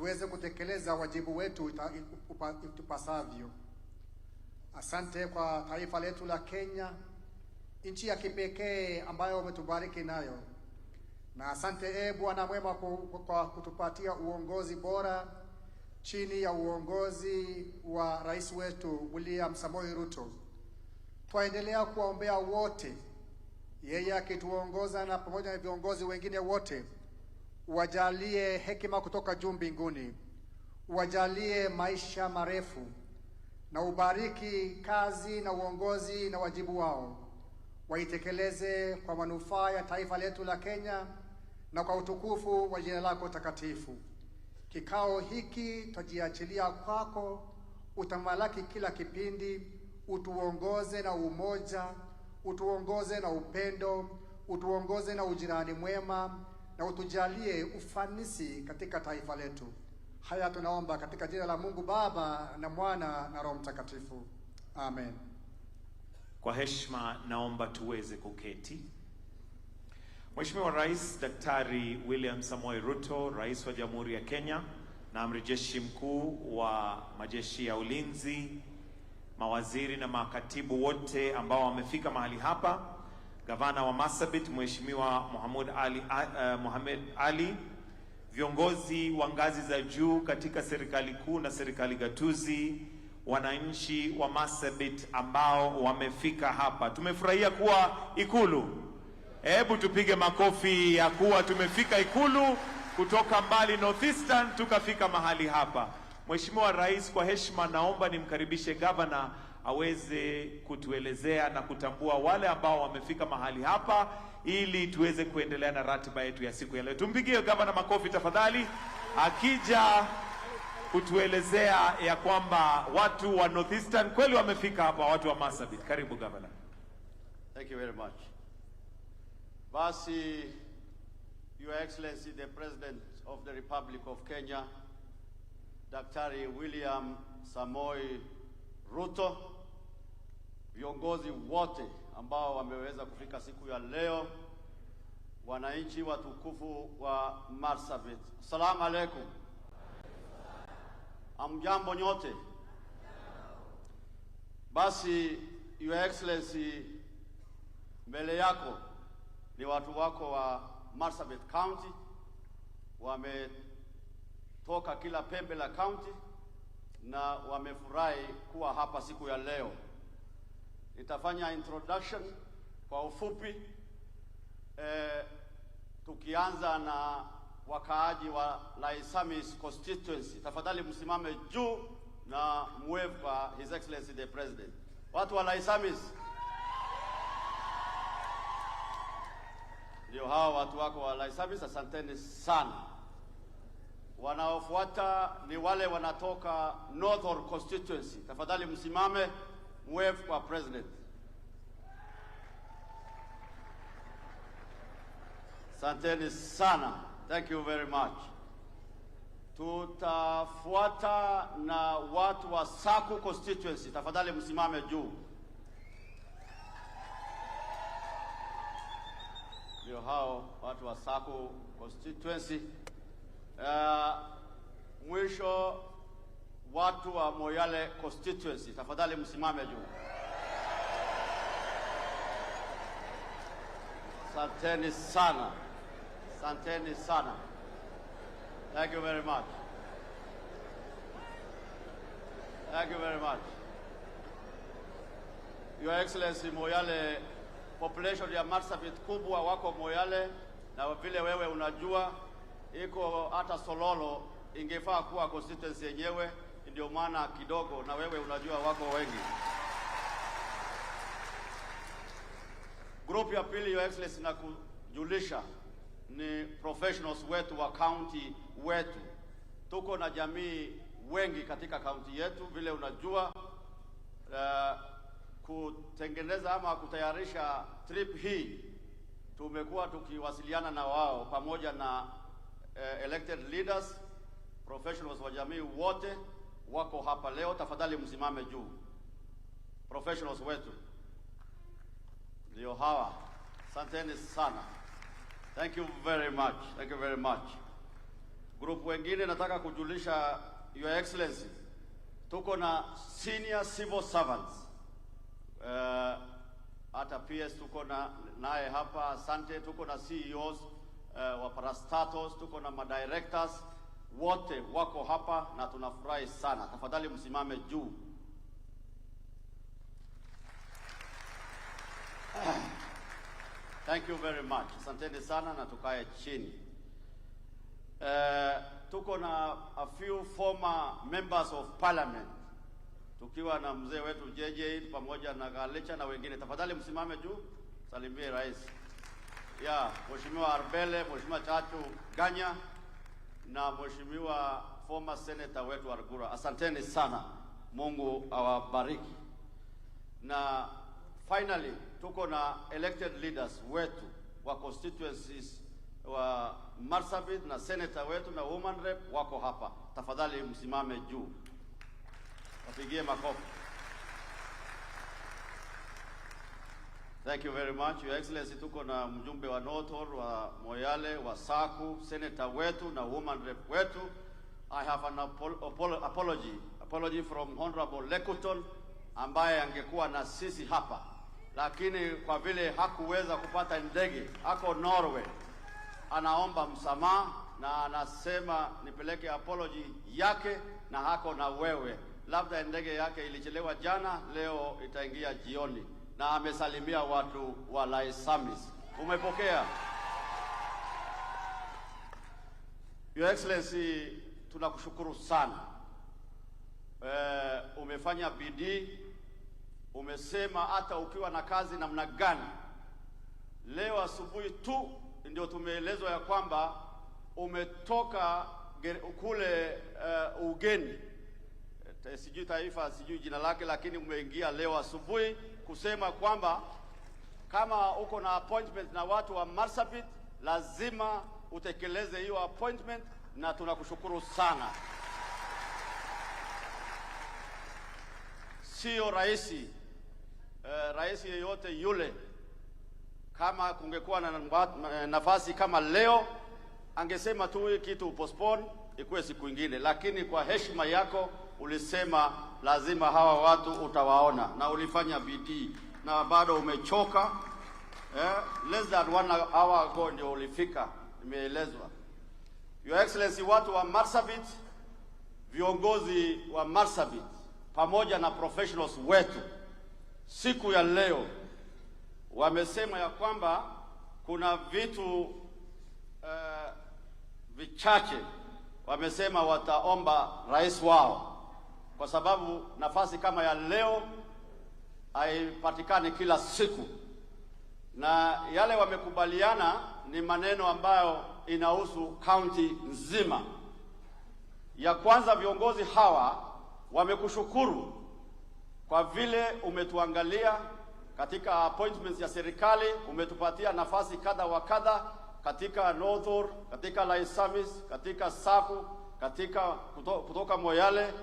tuweze kutekeleza wajibu wetu ipasavyo. Asante kwa taifa letu la Kenya, nchi ya kipekee ambayo umetubariki nayo. Na asante Bwana mwema kwa kutupatia uongozi bora chini ya uongozi wa rais wetu William Samoei Ruto. Twaendelea kuwaombea wote, yeye akituongoza na pamoja na viongozi wengine wote. Uwajalie hekima kutoka juu mbinguni, uwajalie maisha marefu, na ubariki kazi na uongozi na wajibu wao. Waitekeleze kwa manufaa ya taifa letu la Kenya na kwa utukufu wa jina lako takatifu. Kikao hiki tujiachilia kwako, utamalaki kila kipindi, utuongoze na umoja, utuongoze na upendo, utuongoze na ujirani mwema, na utujalie ufanisi katika taifa letu. Haya tunaomba katika jina la Mungu Baba na Mwana na Roho Mtakatifu. Amen. Kwa heshima naomba tuweze kuketi. Mheshimiwa Rais Daktari William Samoei Ruto, Rais wa Jamhuri ya Kenya, na Amiri Jeshi Mkuu wa Majeshi ya Ulinzi, mawaziri na makatibu wote ambao wamefika mahali hapa, Gavana wa Marsabit Mheshimiwa Mohamed Ali, viongozi wa ngazi za juu katika serikali kuu na serikali gatuzi, wananchi wa Marsabit ambao wamefika hapa. Tumefurahia kuwa Ikulu. Hebu tupige makofi ya kuwa tumefika Ikulu kutoka mbali Northeastern tukafika mahali hapa. Mheshimiwa Rais, kwa heshima naomba nimkaribishe Gavana aweze kutuelezea na kutambua wale ambao wamefika mahali hapa ili tuweze kuendelea na ratiba yetu ya siku ya leo. Tumpigie Gavana makofi tafadhali, akija kutuelezea ya kwamba watu wa Northeastern kweli wamefika hapa, watu wa Marsabit. Karibu Gavana. Thank you very much. Basi, Your Excellency the President of the Republic of Kenya, Daktari William Samoei Ruto, viongozi wote ambao wameweza kufika siku ya leo, wananchi watukufu wa Marsabit, Assalamu alaikum. Amjambo nyote. Basi, Your Excellency, mbele yako ni watu wako wa Marsabit County, wametoka kila pembe la county na wamefurahi kuwa hapa siku ya leo. Nitafanya introduction kwa ufupi, tukianza na wakaaji wa Laisamis constituency. Tafadhali msimame juu na mwave kwa His Excellency the President. Watu wa Laisamis, ndio hawa watu wako wa Laisamis, asanteni sana. Wanaofuata ni wale wanatoka Northern constituency. Tafadhali msimame, mwave kwa President. Asanteni sana. Thank you very much. Tutafuata na watu wa Saku constituency. Tafadhali msimame juu. Ndio hao watu wa Saku constituency. Mwisho watu wa Moyale constituency. Tafadhali msimame juu. Asanteni sana. Asanteni sana. Thank you very much. Thank you very much. Your Excellency, Moyale population ya Marsabit kubwa wako Moyale, na vile wewe unajua iko hata Sololo ingefaa kuwa constituency yenyewe, ndio maana kidogo na wewe unajua wako wengi. Group ya pili, Your Excellency, na kujulisha ni professionals wetu wa county wetu. Tuko na jamii wengi katika county yetu, vile unajua kutengeneza ama kutayarisha trip hii tumekuwa tukiwasiliana na wao pamoja na elected leaders, professionals wa jamii wote wako hapa leo. Tafadhali msimame juu. Professionals wetu ndio hawa. Asanteni sana. Thank you very much. Thank you very much. Group wengine nataka kujulisha Your Excellency, tuko na senior civil servants. Hata PS tuko naye hapa, asante. Tuko na CEOs wa parastatos, tuko na madirectors, wote wako hapa na tunafurahi sana. Tafadhali msimame juu. Thank you very much. Asanteni sana na tukae chini. Tuko na a few former members of parliament. Tukiwa na mzee wetu JJ pamoja na Galecha na wengine. Tafadhali msimame juu. Salimie rais. Mheshimiwa Arbele, Mheshimiwa Chachu Ganya na Mheshimiwa former senator wetu Argura. Asanteni sana. Mungu awabariki. Na finally, tuko na elected leaders wetu wa constituencies wa Marsabit na senator wetu na woman rep wako hapa. Tafadhali msimame juu. Wapigie makofi. Thank you very much, Your Excellency. Tuko na mjumbe wa Northor, wa Moyale, wa Saku, senator wetu na woman rep wetu. I have an apology from Honorable Lekuton ambaye angekuwa na sisi hapa, lakini kwa vile hakuweza kupata ndege, ako Norway, anaomba msamaha na anasema nipeleke apology yake na hako na wewe. Labda ndege yake ilichelewa jana, leo itaingia jioni, na amesalimia watu wa Laisamis. Umepokea? Your Excellency, tunakushukuru sana. Umefanya bidii. Umesema hata ukiwa na kazi namna gani. Leo asubuhi tu ndio tumeelezwa ya kwamba umetoka kule ugeni. Sijui taifa, sijui jina lake, lakini umeingia leo asubuhi kusema kwamba kama uko na appointment na watu wa Marsabit, lazima utekeleze hiyo appointment, na tunakushukuru sana. Sio rahisi. Rais yeyote yule, kama kungekuwa na nafasi kama leo, angesema tu hii kitu postpone ikuwe siku nyingine, lakini kwa heshima yako ulisema lazima hawa watu utawaona, na ulifanya bidii, na bado umechoka. Less than 1 hour ago ndio ulifika, imeelezwa. Your Excellency, watu wa Marsabit, viongozi wa Marsabit pamoja na professionals wetu, siku ya leo wamesema ya kwamba kuna vitu vichache wamesema wataomba rais wao, kwa sababu nafasi kama ya leo haipatikani kila siku, na yale wamekubaliana ni maneno ambayo inahusu county nzima. Ya kwanza, viongozi hawa wamekushukuru kwa vile umetuangalia katika appointments ya serikali, umetupatia nafasi kadha wa kadha katika Northor, katika Laisamis, katika Saku, katika kutoka Moyale,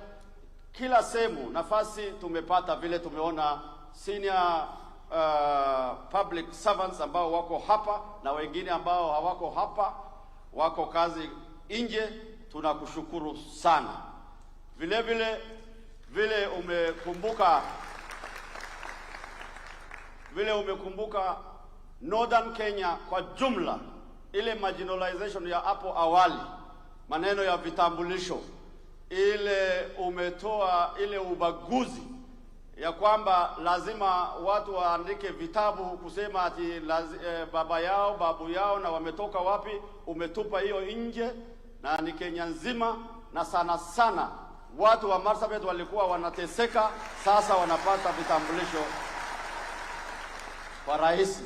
kila sehemu nafasi tumepata. Vile tumeona senior public servants ambao wako hapa na wengine ambao hawako hapa, wako kazi nje, tunakushukuru sana. Vile umekumbuka Northern Kenya kwa jumla, ile marginalization ya hapo awali, maneno ya vitambulisho, ile umetoa ile ubaguzi ya kwamba lazima watu waandike vitabu kusema ati baba yao, babu yao na wametoka wapi. Umetupa hiyo nje, na ni Kenya nzima, na sana sana watu wa Marsabit walikuwa wanateseka, sasa wanapata vitambulisho kwa rahisi.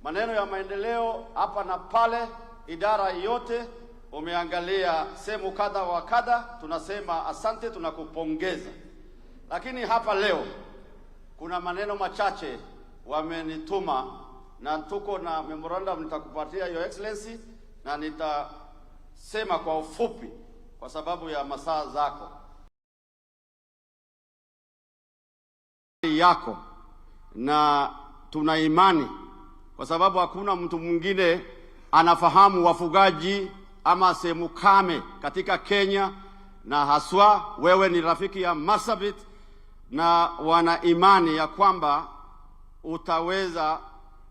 Maneno ya maendeleo hapa na pale, idara yote umeangalia sehemu kadha wa kadha, tunasema asante, tunakupongeza. Lakini hapa leo kuna maneno machache wamenituma, na tuko na memorandum nitakupatia Your Excellency, na nitasema kwa ufupi kwa sababu ya masaa zako yako, na tuna imani kwa sababu hakuna mtu mwingine anafahamu wafugaji, ama sehemu kame katika Kenya, na haswa wewe ni rafiki ya Marsabit, na wana imani ya kwamba utaweza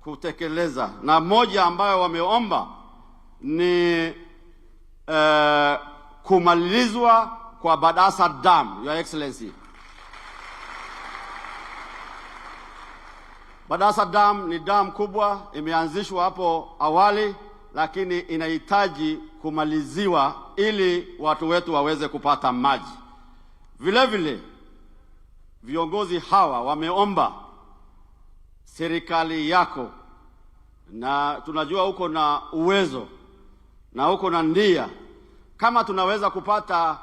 kutekeleza. Na moja ambayo wameomba ni kumalizwa kwa Badasa Dam, Your Excellency. Badasa Dam ni dam kubwa, imeanzishwa hapo awali, lakini inahitaji kumaliziwa ili watu wetu waweze kupata maji. Vile vile viongozi hawa wameomba serikali yako, na tunajua uko na uwezo na uko na ndia, kama tunaweza kupata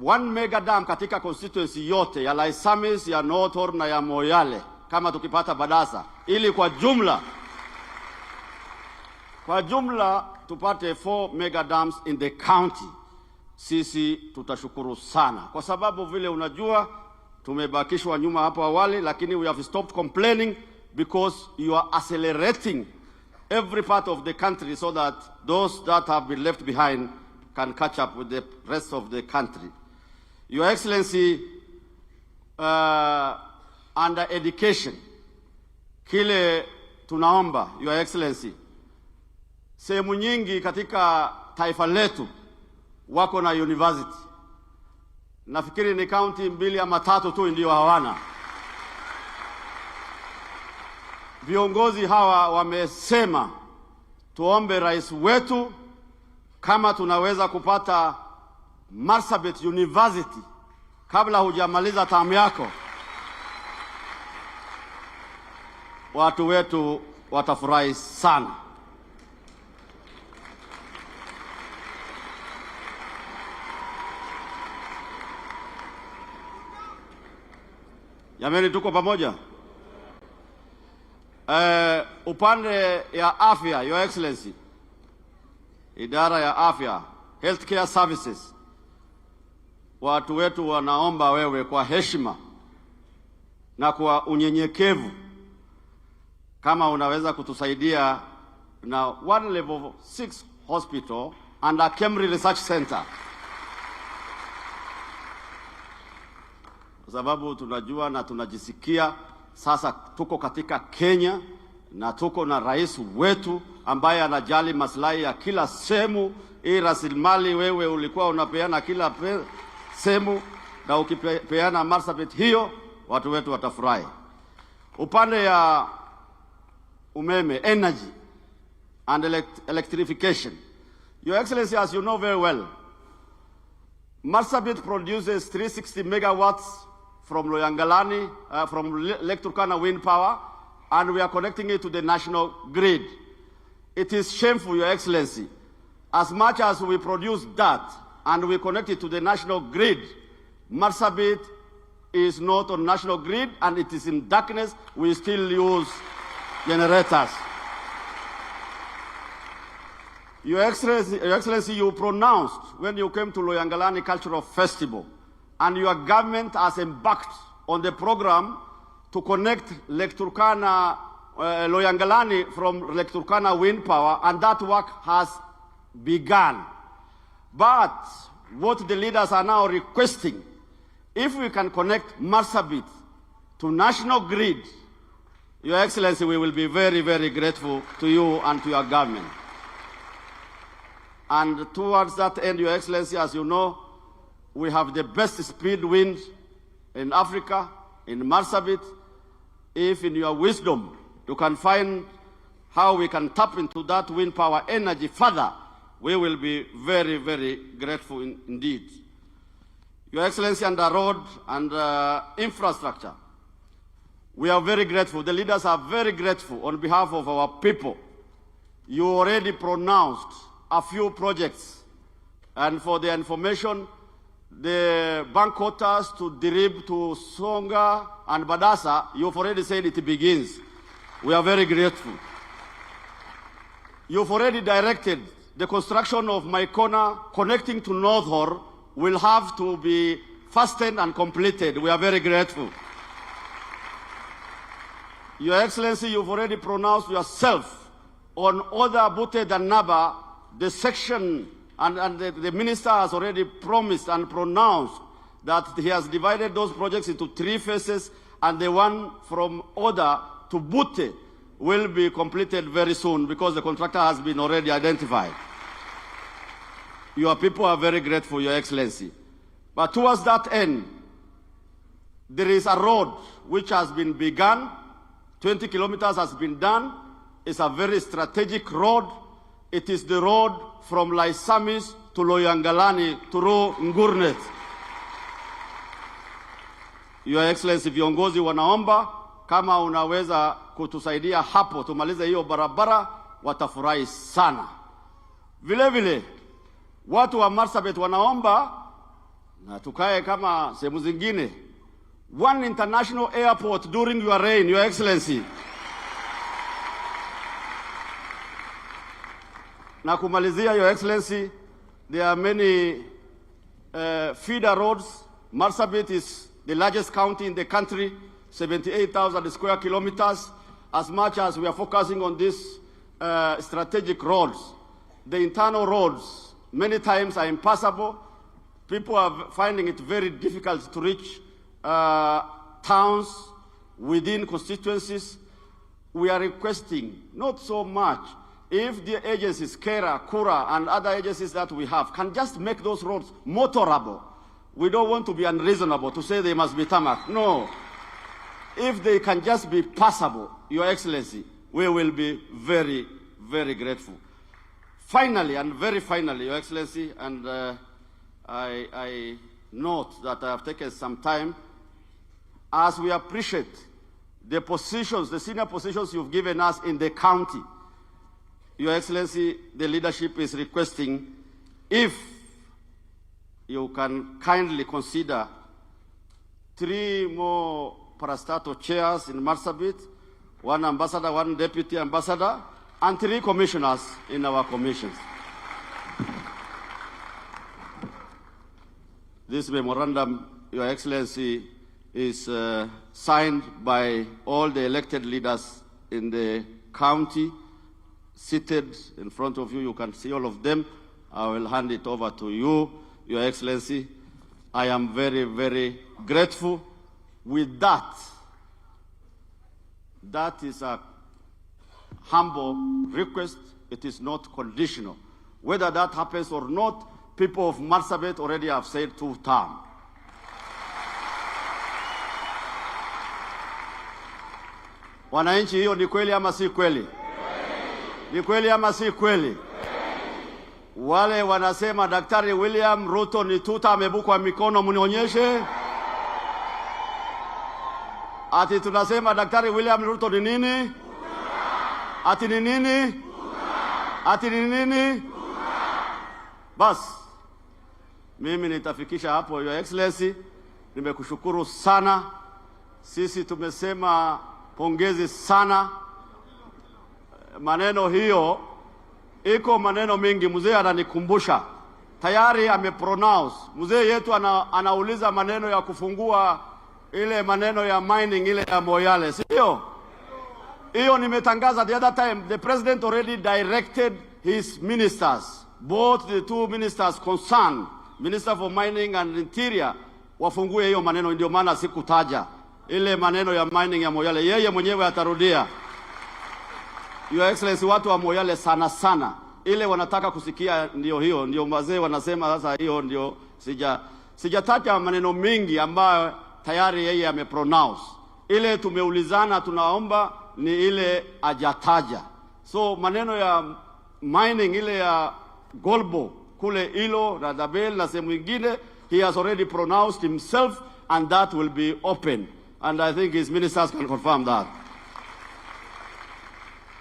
1 mega dam katika constituency yote ya Laisamis, ya North Horr na ya Moyale, kama tukipata Badasa, ili kwa jumla tupate 4 mega dams in the county, sisi tutashukuru sana, kwa sababu vile unajua tumebakishwa nyuma hapo awali, lakini we have stopped complaining because you are accelerating every part of the country so that those that have been left behind can catch up with the rest of the country. Your Excellency, under education, kile tunaomba Your Excellency, sehemu nyingi katika taifa letu wako na university. Nafikiri ni county 2 ama 3 tu ndio hawana. Viongozi hawa wamesema tuombe rais wetu kama tunaweza kupata Marsabit University kabla hujamaliza term yako, watu wetu watafurahi sana. Jamani, tuko pamoja? Upande ya afya, Your Excellency, idara ya afya, healthcare services, watu wetu wanaomba wewe kwa heshima na kwa unyenyekevu kama unaweza kutusaidia na 1 level 6 hospital and a Kemri Research Center, kwa sababu tunajua na tunajisikia sasa tuko katika Kenya na tuko na rais wetu ambaye anajali maslahi ya kila sehemu. Hii rasilimali wewe ulikuwa unapeana kila sehemu, na ukipeana Marsabit hiyo watu wetu watafurahi. Upande ya umeme, energy and electrification, Your Excellency, as you know very well, Marsabit produces 360 megawatts from Loyangalani, from Lake Turkana wind power, and we are connecting it to the national grid. It is shameful, Your Excellency, as much as we produce that and we connect it to the national grid, Marsabit is not on national grid and it is in darkness. We still use generators. Your Excellency, you pronounced when you came to Loyangalani Cultural Festival, and your government has embarked on the program to connect Lake Turkana, Loyangalani from Lake Turkana wind power, and that work has begun. But what the leaders are now requesting, if we can connect Marsabit to national grid, Your Excellency, we will be very, very grateful to you and to your government. And towards that end, Your Excellency, as you know, we have the best speed wind in Africa, in Marsabit. If in your wisdom you can find how we can tap into that wind power energy further, we will be very, very grateful indeed. Your Excellency, under road and infrastructure, we are very grateful. The leaders are very grateful on behalf of our people. You already pronounced a few projects, and for the information, the bank quotas to Dirib, to Songa and Badasa, you've already said it begins. We are very grateful. You've already directed the construction of Maikona connecting to North Horr will have to be fastened and completed. We are very grateful. Your Excellency, you've already pronounced yourself on Oda Bute Danaba the section, and the minister has already promised and pronounced that he has divided those projects into 3 phases, and the one from Oda to Bute will be completed very soon because the contractor has been already identified. Your people are very grateful, Your Excellency. But towards that end, there is a road which has been begun. 20 kilometers has been done. It's a very strategic road. It is the road from Laisamis to Loyangalani through Ngurnet. Your Excellency, viongozi wanaomba kama unaweza kutusaidia hapo tumalize hiyo barabara, watafurahi sana. Vile vile watu wa Marsabit wanaomba na tukae kama sehemu zingine, one international airport during your reign, Your Excellency. Na kumalizia, Your Excellency, there are many feeder roads. Marsabit is the largest county in the country, 78,000 square kilometers. As much as we are focusing on these strategic roads, the internal roads many times are impassable. People are finding it very difficult to reach towns within constituencies. We are requesting not so much if the agencies, Kera, Kura, and other agencies that we have can just make those roads motorable. We don't want to be unreasonable to say they must be tarmac. No. If they can just be passable, Your Excellency, we will be very, very grateful. Finally, and very finally, Your Excellency, and I note that I have taken some time, as we appreciate the positions, the senior positions you've given us in the county, Your Excellency, the leadership is requesting if you can kindly consider 3 more parastatal chairs in Marsabit, 1 ambassador, 1 deputy ambassador, and 3 commissioners in our commissions. This memorandum, Your Excellency, is signed by all the elected leaders in the county. Seated in front of you, you can see all of them. I will hand it over to you, Your Excellency. I am very, very grateful. With that, that is a humble request. It is not conditional. Whether that happens or not, people of Marsabit already have said 2 terms. Wananchi, hiyo ni kweli ama si kweli? Ni kweli ama si kweli? Wale wanasema Daktari William Ruto ni tuta amebukwa mikono, mnionyeshe. Ati tunasema Daktari William Ruto ni nini? Ati ni nini? Ati ni nini? Bas, mimi nitafikisha hapo, Your Excellency. Nimekushukuru sana. Sisi tumesema pongezi sana. Maneno hiyo, iko maneno mengi, mzee ananikumbusha. Tayari amepronounce. Mzee yetu anauliza maneno ya kufungua ile maneno ya mining ile ya Moyale, sio? Hiyo nimetangaza the other time. The president already directed his ministers, both the 2 ministers concerned, Minister for Mining and Interior, wafungue hiyo maneno. Ndio maana sikutaja ile maneno ya mining ya Moyale, yeye mwenyewe atarudia. Your Excellency, watu wa Moyale sana sana ile wanataka kusikia ndio hiyo, ndio wazee wanasema sasa hiyo ndio. Sijataja maneno mengi ambayo tayari yeye amepronounce. Ile tumeulizana tunaomba ni ile ajataja. So maneno ya mining ile ya Golbo kule Ilo na Dabel na sehemu nyingine, he has already pronounced himself, and that will be open, and I think his ministers can confirm that.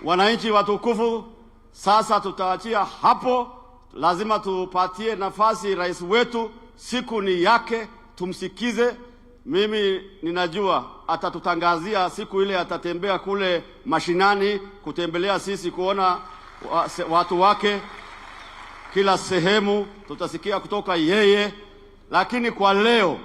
Wananchi watukufu, sasa tutaachia hapo. Lazima tupatie nafasi rais wetu, siku ni yake, tumsikize. Mimi ninajua atatutangazia siku ile atatembea kule mashinani kutembelea sisi, kuona watu wake kila sehemu, tutasikia kutoka yeye. Lakini kwa leo,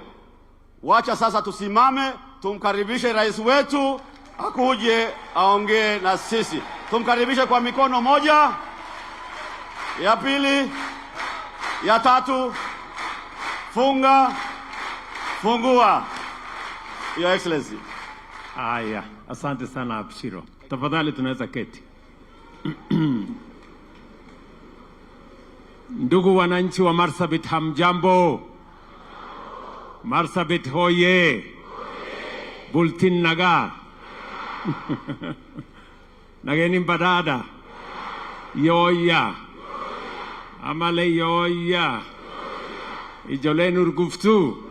wacha sasa tusimame, tumkaribishe rais wetu akuje aongee na sisi. Tumkaribishe kwa mikono moja. Ya pili, ya tatu, funga, fungua. Your Excellency. Haya, asante sana Abshiro. Tafadhali tunaweza keti. Ndugu wananchi wa Marsabit, hamjambo? Marsabit hoye! Bultin naga! Nageni badada! Yoya! Amale yoya! Ijole urguftu!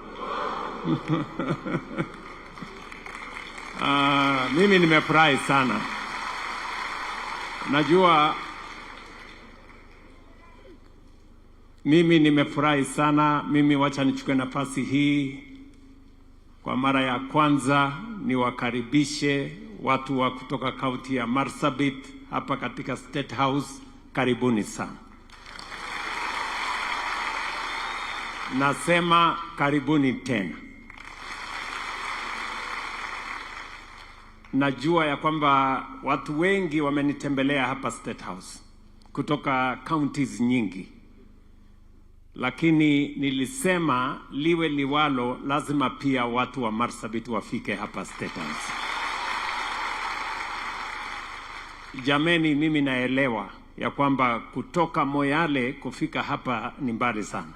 Mimi nimefurahi sana. Najua mimi nimefurahi sana. Mimi wacha nichukue nafasi hii kwa mara ya kwanza niwakaribishe watu wa kutoka kaunti ya Marsabit hapa katika State House. Karibuni sana. Nasema karibuni tena. Najua ya kwamba watu wengi wamenitembelea hapa State House kutoka counties nyingi, lakini nilisema liwe liwalo, lazima pia watu wa Marsabit wafike hapa State House. Jameni, mimi naelewa ya kwamba kutoka Moyale kufika hapa ni mbali sana,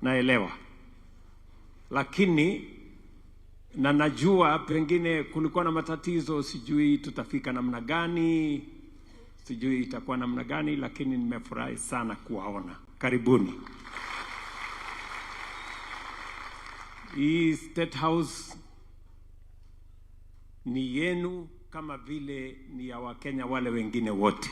naelewa, lakini na najua pengine kulikuwa na matatizo, sijui tutafika namna gani, sijui itakuwa namna gani, lakini nimefurahi sana kuwaona. Karibuni. Hii State House ni yenu kama vile ni ya Wakenya wale wengine wote.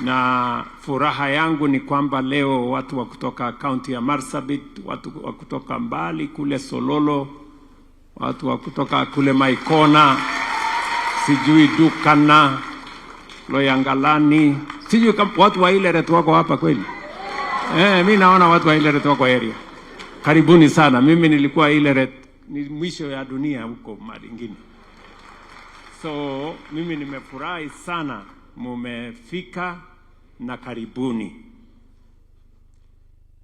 Na furaha yangu ni kwamba leo watu wa kutoka kaunti ya Marsabit, watu wa kutoka mbali kule Sololo, watu wa kutoka kule Maikona, sijui Dukana, Loyangalani, sijui watu wa Ileret wako hapa kweli? Mimi naona watu wa Ileret wako area. Karibuni sana. Mimi nilikuwa Ileret, ni mwisho ya dunia huko mahali ingine. So mimi nimefurahi sana mumefika na karibuni.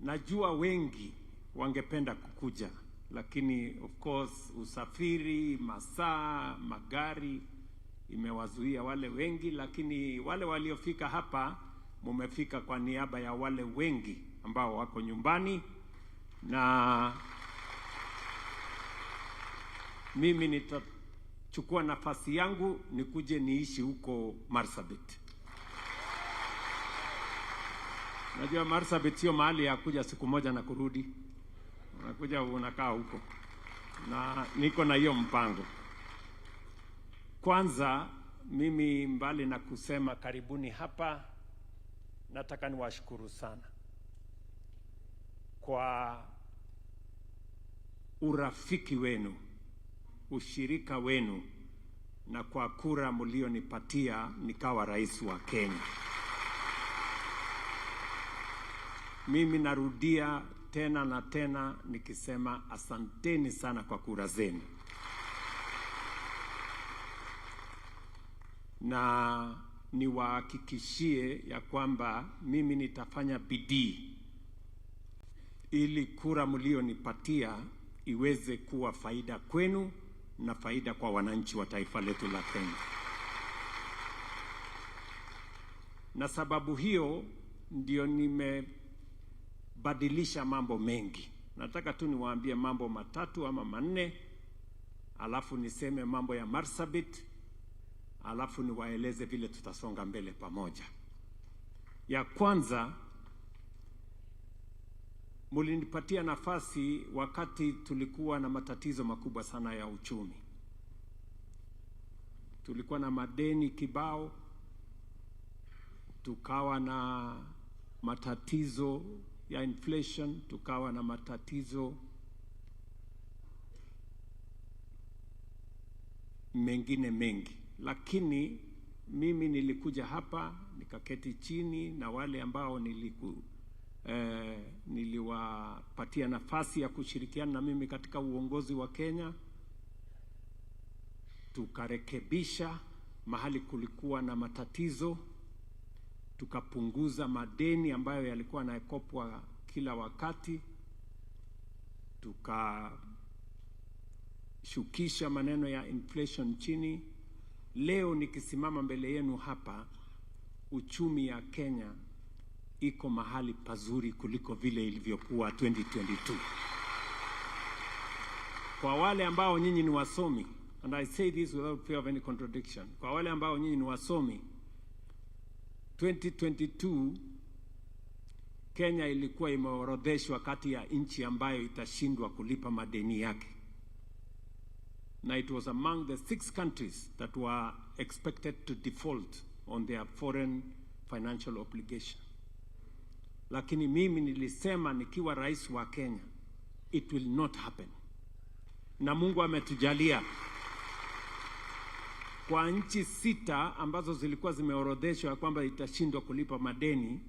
Najua wengi wangependa kukuja, lakini of course usafiri, masaa, magari imewazuia wale wengi, lakini wale waliofika hapa mumefika kwa niaba ya wale wengi ambao wako nyumbani, na mimi nitachukua nafasi yangu nikuje niishi huko Marsabit. Najua Marsabit sio mahali ya kuja siku moja na kurudi. Unakuja unakaa huko. Na niko na hiyo mpango. Kwanza mimi mbali na kusema karibuni hapa, nataka niwashukuru sana kwa urafiki wenu, ushirika wenu, na kwa kura mlionipatia nikawa rais wa Kenya. Mimi narudia tena na tena nikisema asanteni sana kwa kura zenu. Na niwahakikishie ya kwamba mimi nitafanya bidii ili kura mlionipatia iweze kuwa faida kwenu na faida kwa wananchi wa taifa letu la Kenya. Na sababu hiyo ndio nimebadilisha mambo mengi. Nataka tu niwaambie mambo matatu ama manne, alafu niseme mambo ya Marsabit, alafu niwaeleze vile tutasonga mbele pamoja. Ya kwanza, mulinipatia nafasi wakati tulikuwa na matatizo makubwa sana ya uchumi. Tulikuwa na madeni kibao, tukawa na matatizo ya inflation, tukawa na matatizo mengine mengi. Lakini mimi nilikuja hapa nikaketi chini na wale ambao niliwapatia nafasi ya kushirikiana na mimi katika uongozi wa Kenya. Tukarekebisha mahali kulikuwa na matatizo tukapunguza madeni ambayo yalikuwa yanakopwa kila wakati, tukashukisha maneno ya inflation chini. Leo nikisimama mbele yenu hapa, uchumi ya Kenya iko mahali pazuri kuliko vile ilivyokuwa 2022. Kwa wale ambao nyinyi ni wasomi, and I say this without fear of any contradiction, kwa wale ambao nyinyi ni wasomi, 2022 Kenya ilikuwa imeorodheshwa kati ya nchi ambayo itashindwa kulipa madeni yake, na it was among the 6 countries that were expected to default on their foreign financial obligation. Lakini mimi nilisema nikiwa rais wa Kenya, it will not happen. Na Mungu ametujalia. Kwa nchi 6 ambazo zilikuwa zimeorodheshwa kwamba itashindwa kulipa madeni,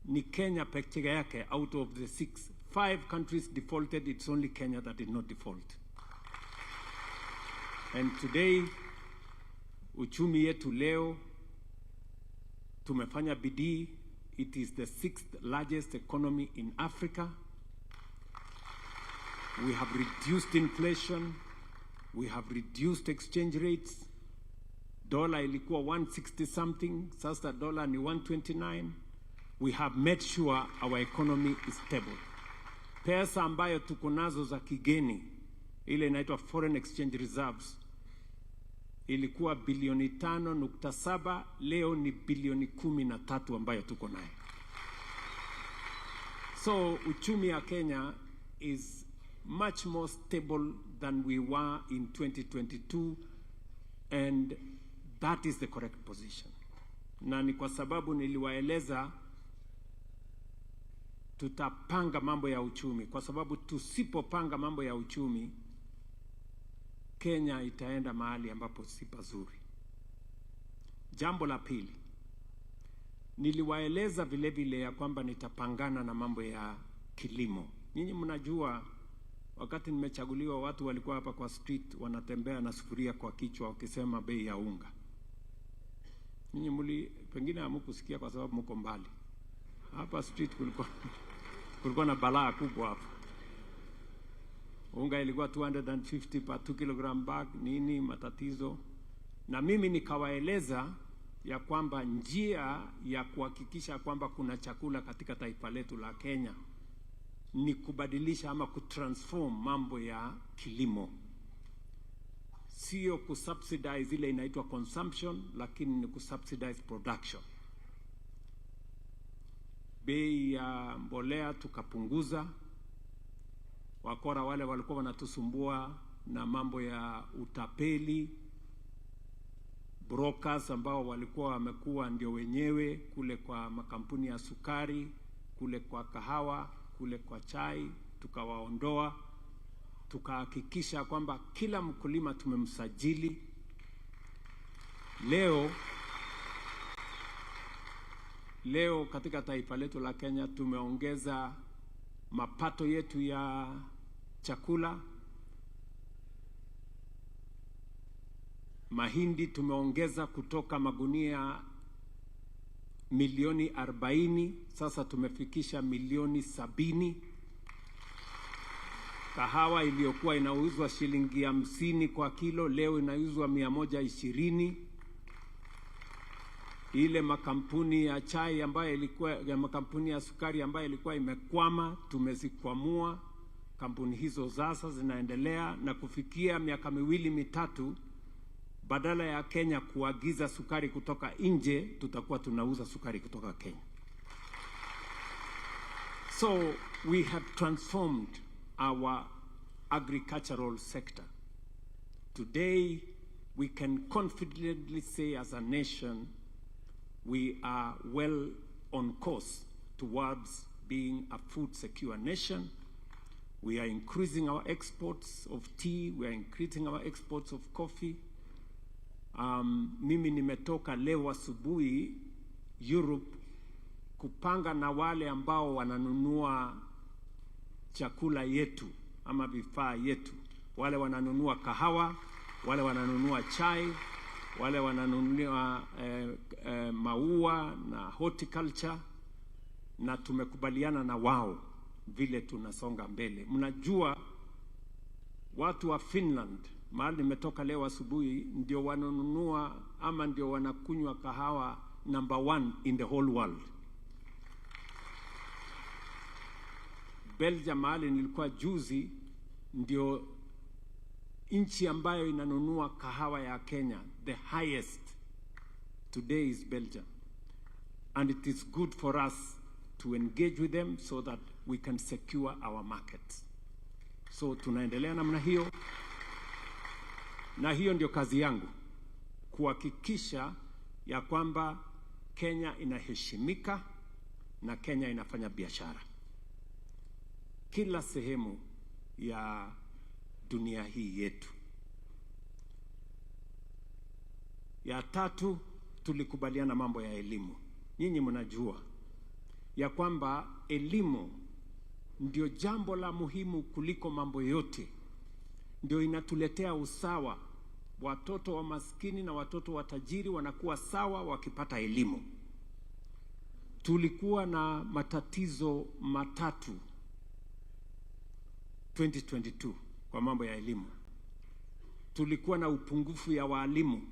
ni Kenya pekee yake. Out of the 5 countries defaulted, it's only Kenya that did not default. And today, uchumi yetu leo, tumefanya bidii. It is the 6th largest economy in Africa. We have reduced inflation. We have reduced exchange rates. Dollar ilikuwa 160 something, sasa dollar ni 129. We have made sure our economy is stable. Pesa ambayo tuko nazo za kigeni, ile inaitwa foreign exchange reserves, ilikuwa bilioni 5.7, leo ni bilioni 13 ambayo tuko nayo. So uchumi ya Kenya is much more stable than we were in 2022, and that is the correct position. Na ni kwa sababu niliwaeleza tutapanga mambo ya uchumi, kwa sababu tusipopanga mambo ya uchumi, Kenya itaenda mahali ambapo si pazuri. Jambo la pili, niliwaeleza vile vile ya kwamba nitapangana na mambo ya kilimo. Nyinyi mnajua wakati nimechaguliwa, watu walikuwa hapa kwa street wanatembea na sufuria kwa kichwa wakisema bei ya unga. Nyinyi pengine hamkusikia kwa sababu mko mbali. Hapa street kulikuwa na balaa kubwa hapa. Unga ilikuwa 250 per 2 kilogram bag, nini matatizo. Na mimi nikawaeleza ya kwamba njia ya kuhakikisha kwamba kuna chakula katika taifa letu la Kenya ni kubadilisha ama kutransform mambo ya kilimo. Sio kusubsidize ile inaitwa consumption, lakini ni kusubsidize production. Bei ya mbolea tukapunguza. Wakora wale walikuwa wanatusumbua na mambo ya utapeli, brokers ambao walikuwa wamekuwa ndio wenyewe kule kwa makampuni ya sukari, kule kwa kahawa, kule kwa chai, tukawaondoa. Tukahakikisha kwamba kila mkulima tumemsajili. Leo katika taifa letu la Kenya tumeongeza mapato yetu ya chakula. Mahindi tumeongeza kutoka magunia milioni 40, sasa tumefikisha milioni 70. Kahawa iliyokuwa inauzwa shilingi 50 kwa kilo, leo inauzwa 120. Ile makampuni ya chai ambayo ilikuwa ya makampuni ya sukari ambayo ilikuwa imekwama, tumezikwamua. Kampuni hizo sasa zinaendelea, na kufikia miaka 2-3, badala ya Kenya kuagiza sukari kutoka nje, tutakuwa tunauza sukari kutoka Kenya. So we have transformed our agricultural sector. Today we can confidently say as a nation we are well on course towards being a food secure nation. We are increasing our exports of tea, we are increasing our exports of coffee. Mimi nimetoka leo asubuhi Europe kupanga na wale ambao wananunua chakula yetu ama vifaa yetu. Wale wananunua kahawa, wale wananunua chai, wale wananunua maua na horticulture, na tumekubaliana na wao vile tunasonga mbele. Mnajua watu wa Finland, mahali nimetoka leo asubuhi, ndio wananunua ama ndio wanakunywa kahawa number 1 in the whole world. Belgium, mahali nilikuwa juzi, ndio nchi ambayo inanunua kahawa ya Kenya, the highest today is Belgium. And it is good for us to engage with them so that we can secure our markets. So tunaendelea namna hiyo, na hiyo ndio kazi yangu, kuhakikisha ya kwamba Kenya inaheshimika na Kenya inafanya biashara kila sehemu ya dunia hii yetu. Ya tatu, tulikubaliana mambo ya elimu. Nyinyi mnajua ya kwamba elimu ndio jambo la muhimu kuliko mambo yote. Ndio inatuletea usawa. Watoto wa maskini na watoto wa tajiri wanakuwa sawa wakipata elimu. Tulikuwa na matatizo matatu 2022 kwa mambo ya elimu. Tulikuwa na upungufu ya walimu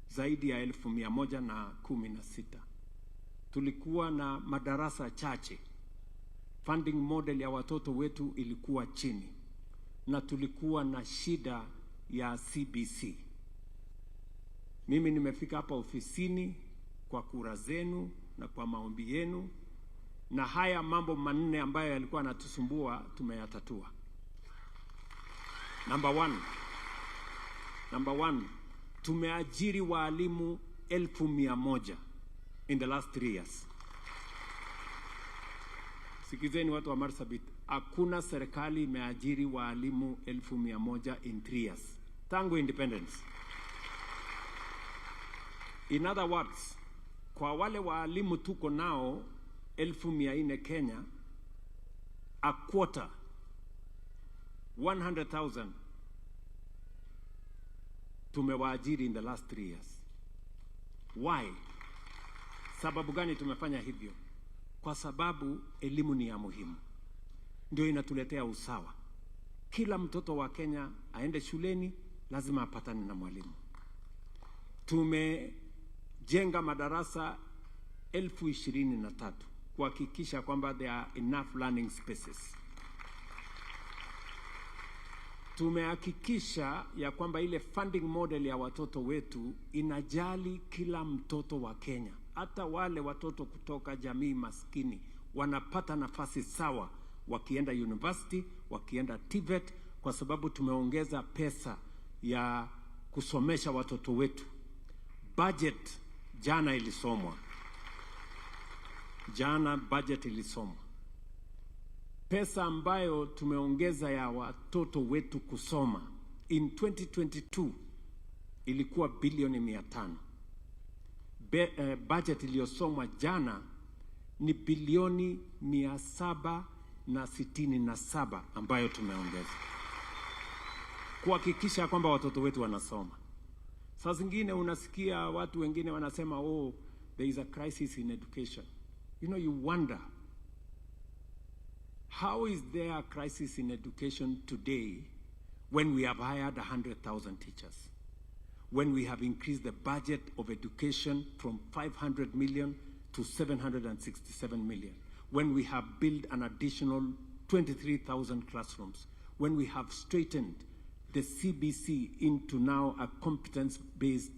zaidi ya 1116. Tulikuwa na madarasa chache. Funding model ya watoto wetu ilikuwa chini. Na tulikuwa na shida ya CBC. Mimi nimefika hapa ofisini kwa kura zenu na kwa maombi yenu, na haya mambo manne ambayo yalikuwa yanatusumbua tumeyatatua. Number one, tumeajiri walimu 1,100 in the last 3 years. Sikizeni watu wa Marsabit, hakuna serikali imeajiri walimu 1,100 in 3 years tangu independence. In other words, kwa wale walimu tuko nao 1,400 Kenya, a quarter 100,000 tumewaajiri in the last 3 years. Why? Sababu gani tumefanya hivyo? Kwa sababu elimu ni ya muhimu. Ndio inatuletea usawa. Kila mtoto wa Kenya aende shuleni lazima apatane na mwalimu. Tumejenga madarasa 23,000 kuhakikisha kwamba there are enough learning spaces. Tumehakikisha ya kwamba ile funding model ya watoto wetu inajali kila mtoto wa Kenya. Hata wale watoto kutoka jamii maskini wanapata nafasi sawa wakienda university, wakienda TVET, kwa sababu tumeongeza pesa ya kusomesha watoto wetu. Budget jana ilisomwa. Budget ilisomwa. Pesa ambayo tumeongeza ya watoto wetu kusoma in 2022 ilikuwa bilioni 500. Budget iliyosomwa jana ni bilioni 767 ambayo tumeongeza kuhakikisha kwamba watoto wetu wanasoma. Saa zingine unasikia watu wengine wanasema, oh, there is a crisis in education. You know, you wonder, how is there a crisis in education today when we have hired 100,000 teachers? When we have increased the budget of education from 500 million to 767 million? When we have built an additional 23,000 classrooms? When we have straightened the CBC into now a competence-based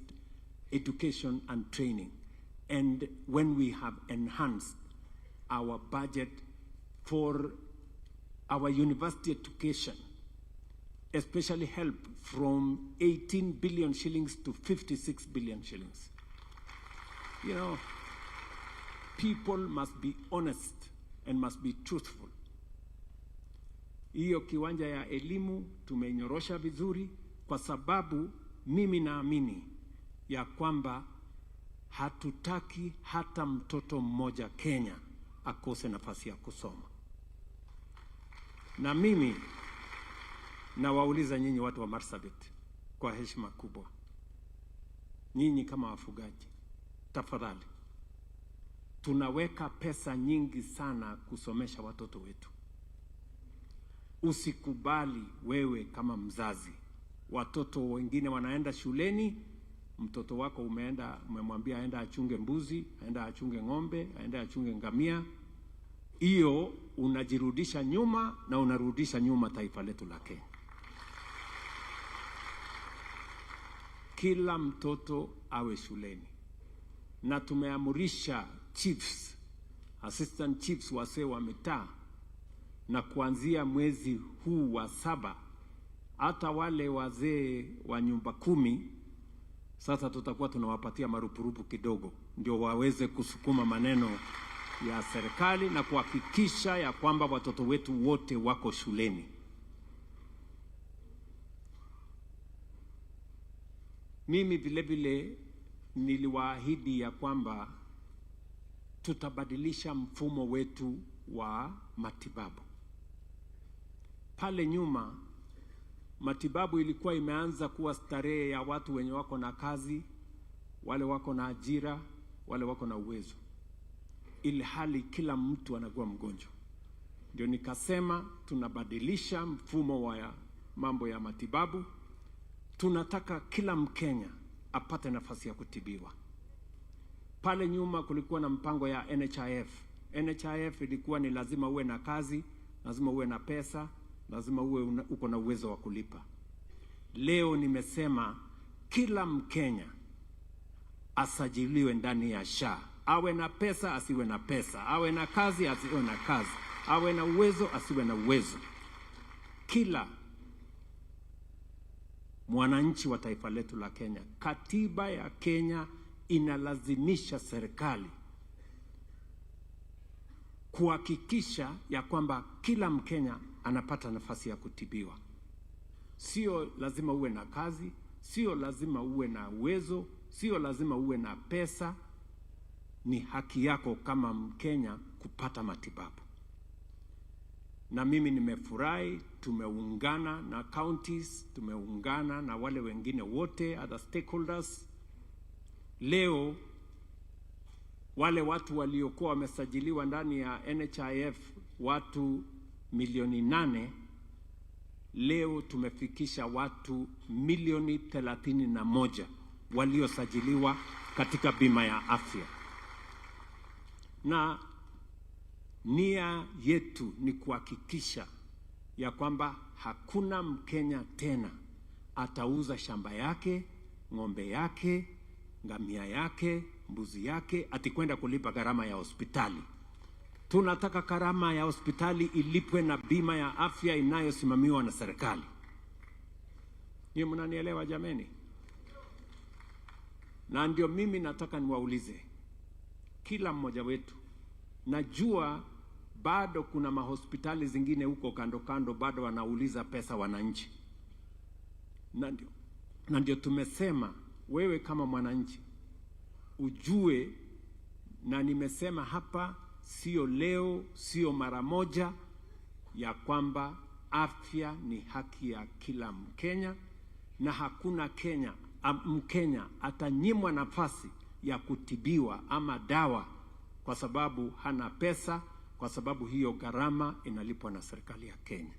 education and training? And when we have enhanced our budget for our university education, especially help from 18 billion shillings to 56 billion shillings. You know, people must be honest and must be truthful. Hiyo kiwanja ya elimu tumeinyorosha vizuri, kwa sababu mimi naamini ya kwamba hatutaki hata mtoto mmoja Kenya akose nafasi ya kusoma. Na mimi nawauliza nyinyi watu wa Marsabit kwa heshima kubwa, nyinyi kama wafugaji, tafadhali, tunaweka pesa nyingi sana kusomesha watoto wetu. Usikubali wewe kama mzazi, watoto wengine wanaenda shuleni, mtoto wako umemwambia aenda achunge mbuzi, aenda achunge ng'ombe, aenda achunge ngamia. Hiyo unajirudisha nyuma na unarudisha nyuma taifa letu la Kenya. Kila mtoto awe shuleni, na tumeamurisha chiefs, assistant chiefs, wazee wa mitaa, na kuanzia mwezi huu wa 7 hata wale wazee wa nyumba 10 sasa tutakuwa tunawapatia marupurupu kidogo, ndio waweze kusukuma maneno ya serikali na kuhakikisha ya kwamba watoto wetu wote wako shuleni. Mimi vile vile niliwaahidi ya kwamba tutabadilisha mfumo wetu wa matibabu. Pale nyuma matibabu ilikuwa imeanza kuwa starehe ya watu wenye wako na kazi, wale wako na ajira, wale wako na uwezo, ili hali kila mtu anakuwa mgonjwa. Ndio nikasema tunabadilisha mfumo wa mambo ya matibabu. Tunataka kila Mkenya apate nafasi ya kutibiwa. Pale nyuma kulikuwa na mpango ya NHIF. NHIF ilikuwa ni lazima uwe na kazi, lazima uwe na pesa, lazima uwe uko na uwezo wa kulipa. Leo nimesema kila Mkenya asajiliwe ndani ya SHA. Awe na pesa, asiwe na pesa. Awe na kazi, asiwe na kazi. Awe na uwezo, asiwe na uwezo. Kila mwananchi wa taifa letu la Kenya, katiba ya Kenya inalazimisha serikali kuhakikisha ya kwamba kila Mkenya anapata nafasi ya kutibiwa. Sio lazima uwe na kazi, sio lazima uwe na uwezo, sio lazima uwe na pesa. Ni haki yako kama Mkenya kupata matibabu. Na mimi nimefurahi, tumeungana na counties, tumeungana na wale wengine wote, other stakeholders. Leo wale watu waliokuwa wamesajiliwa ndani ya NHIF, watu 8,000,000, leo tumefikisha watu 31,000,000 waliosajiliwa katika bima ya afya. Na nia yetu ni kuhakikisha ya kwamba hakuna Mkenya tena atauza shamba yake, ng'ombe yake, ngamia yake, mbuzi yake atikwenda kulipa gharama ya hospitali. Tunataka gharama ya hospitali ilipwe na bima ya afya inayosimamiwa na serikali. Ni mnanielewa jameni? Na ndio mimi nataka niwaulize kila mmoja wetu. Najua bado kuna mahospitali zingine huko kando kando bado wanauliza pesa wananchi. Na ndio tumesema wewe kama mwananchi ujue, na nimesema hapa sio leo, sio mara moja, ya kwamba afya ni haki ya kila Mkenya, na hakuna Mkenya atanyimwa nafasi ya kutibiwa ama dawa kwa sababu hana pesa, kwa sababu hiyo gharama inalipwa na serikali ya Kenya.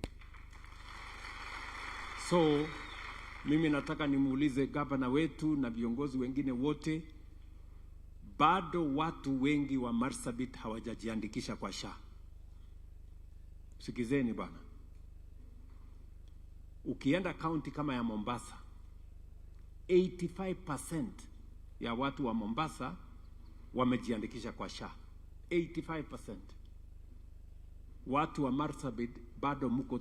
So mimi nataka nimuulize gavana wetu na viongozi wengine wote, bado watu wengi wa Marsabit hawajajiandikisha kwa SHA. Sikizeni bana. Ukienda kaunti kama ya Mombasa, 85% ya watu wa Mombasa wamejiandikisha kwa SHA. 85%. Watu wa Marsabit bado mko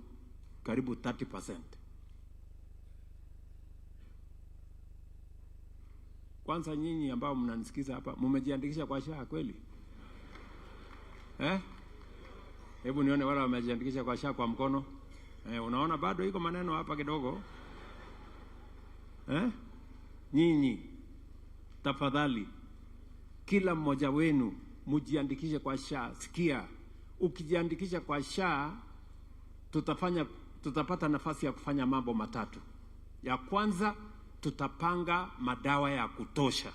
karibu 30%. Kwanza nyinyi ambao mnanisikiza hapa, mmejiandikisha kwa SHA kweli? Hebu nione wale wamejiandikisha kwa SHA kwa mkono. Unaona bado iko maneno hapa kidogo. Nyinyi tafadhali, kila mmoja wenu mujiandikishe kwa SHA. Sikia, ukijiandikisha kwa SHA tutapata nafasi ya kufanya mambo matatu. Ya kwanza, tutapanga madawa ya kutosha.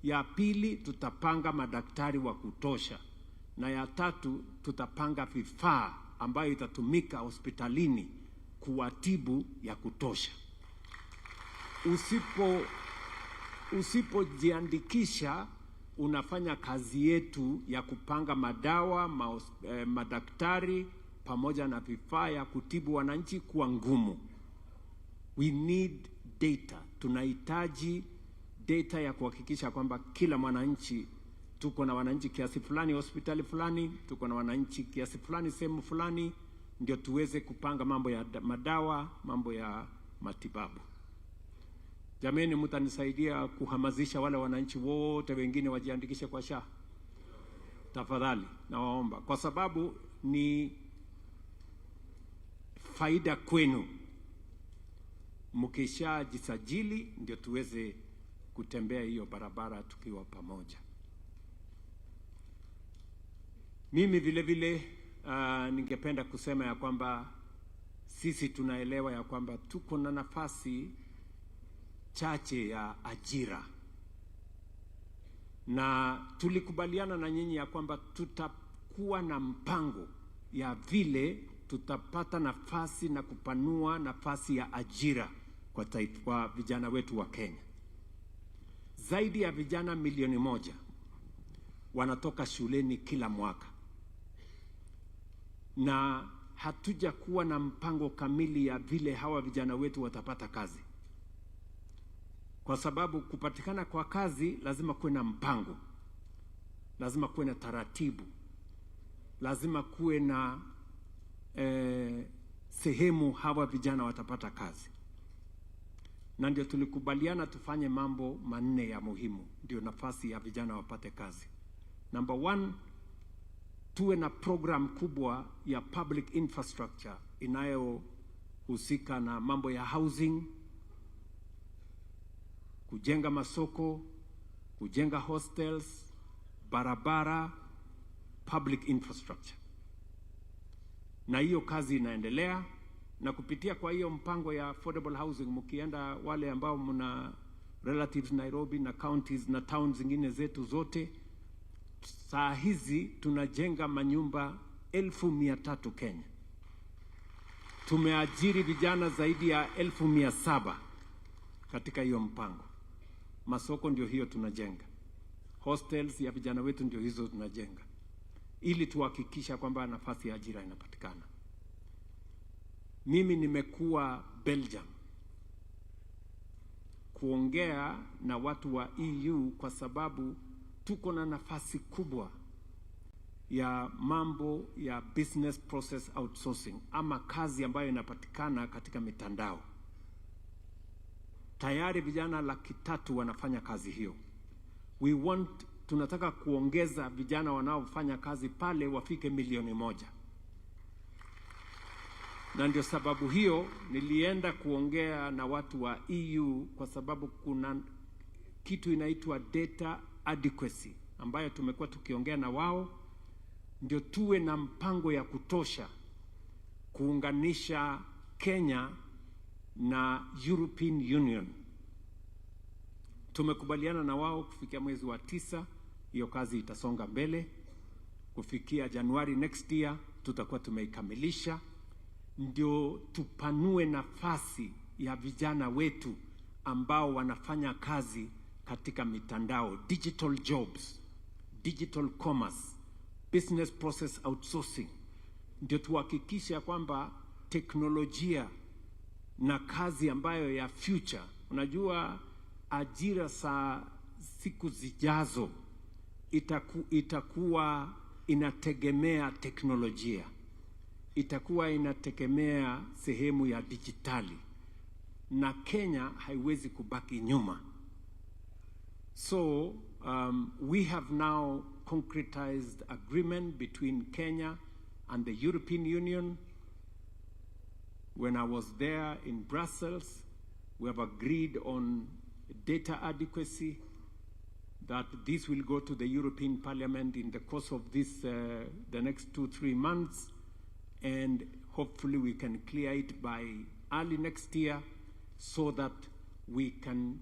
Ya pili, tutapanga madaktari wa kutosha, na ya tatu, tutapanga vifaa ambayo itatumika hospitalini kuwatibu ya kutosha. Usipojiandikisha unafanya kazi yetu ya kupanga madawa, madaktari pamoja na vifaa ya kutibu wananchi kuwa ngumu. We need data. Tunahitaji data ya kuhakikisha kwamba kila mwananchi, tuko na wananchi kiasi fulani hospitali fulani, tuko na wananchi kiasi fulani sehemu fulani, ndio tuweze kupanga mambo ya madawa, mambo ya matibabu. Jameni, mtanisaidia kuhamasisha wale wananchi wote wengine wajiandikishe kwa SHA? Tafadhali nawaomba, kwa sababu ni faida kwenu. Mkishajisajili ndio tuweze kutembea hiyo barabara tukiwa pamoja. Mimi vile vile ningependa kusema ya kwamba sisi tunaelewa ya kwamba tuko na nafasi chache ya ajira, na tulikubaliana na nyinyi ya kwamba tutakuwa na mpango ya vile tutapata nafasi na kupanua nafasi ya ajira kwa vijana wetu wa Kenya. Zaidi ya vijana 1,000,000 wanatoka shuleni kila mwaka, na hatuja kuwa na mpango kamili ya vile hawa vijana wetu watapata kazi, kwa sababu kupatikana kwa kazi lazima kuwe na mpango, lazima kuwe na taratibu, lazima kuwe na sehemu hawa vijana watapata kazi. Na ndio tulikubaliana tufanye mambo 4 ya muhimu ndio nafasi ya vijana wapate kazi. Number 1, tuwe na program kubwa ya public infrastructure inayohusika na mambo ya housing, kujenga masoko, kujenga hostels, barabara, public infrastructure. Na hiyo kazi inaendelea, na kupitia kwa hiyo mpango ya affordable housing, mkienda wale ambao mna relatives Nairobi na counties na towns zingine zetu zote, saa hizi tunajenga manyumba 1,300 Kenya. Tumeajiri vijana zaidi ya 1,700 katika hiyo mpango. Masoko ndio hiyo tunajenga, hostels ya vijana wetu ndio hizo tunajenga, ili tuhakikisha kwamba nafasi ya ajira inapatikana. Mimi nimekuwa Belgium kuongea na watu wa EU kwa sababu tuko na nafasi kubwa ya mambo ya business process outsourcing, ama kazi ambayo inapatikana katika mitandao. Tayari vijana 300,000 wanafanya kazi hiyo. Tunataka kuongeza vijana wanaofanya kazi pale wafike 1,000,000. Na ndio sababu hiyo nilienda kuongea na watu wa EU, kwa sababu kuna kitu inaitwa data adequacy ambayo tumekuwa tukiongea na wao, ndio tuwe na mpango ya kutosha kuunganisha Kenya na European Union. Tumekubaliana na wao kufikia mwezi wa 9 hiyo kazi itasonga mbele. Kufikia Januari next year tutakuwa tumeikamilisha, ndio tupanue nafasi ya vijana wetu ambao wanafanya kazi katika mitandao, digital jobs, digital commerce, business process outsourcing. Ndio tuhakikisha kwamba teknolojia na kazi ambayo ya future, unajua ajira za siku zijazo itakuwa inategemea teknolojia, itakuwa inategemea sehemu ya dijitali, na Kenya haiwezi kubaki nyuma. So we have now concretized agreement between Kenya and the European Union. When I was there in Brussels, we have agreed on data adequacy, that this will go to the European Parliament in the course of this, the next 2-3 months, and hopefully we can clear it by early next year, so that we can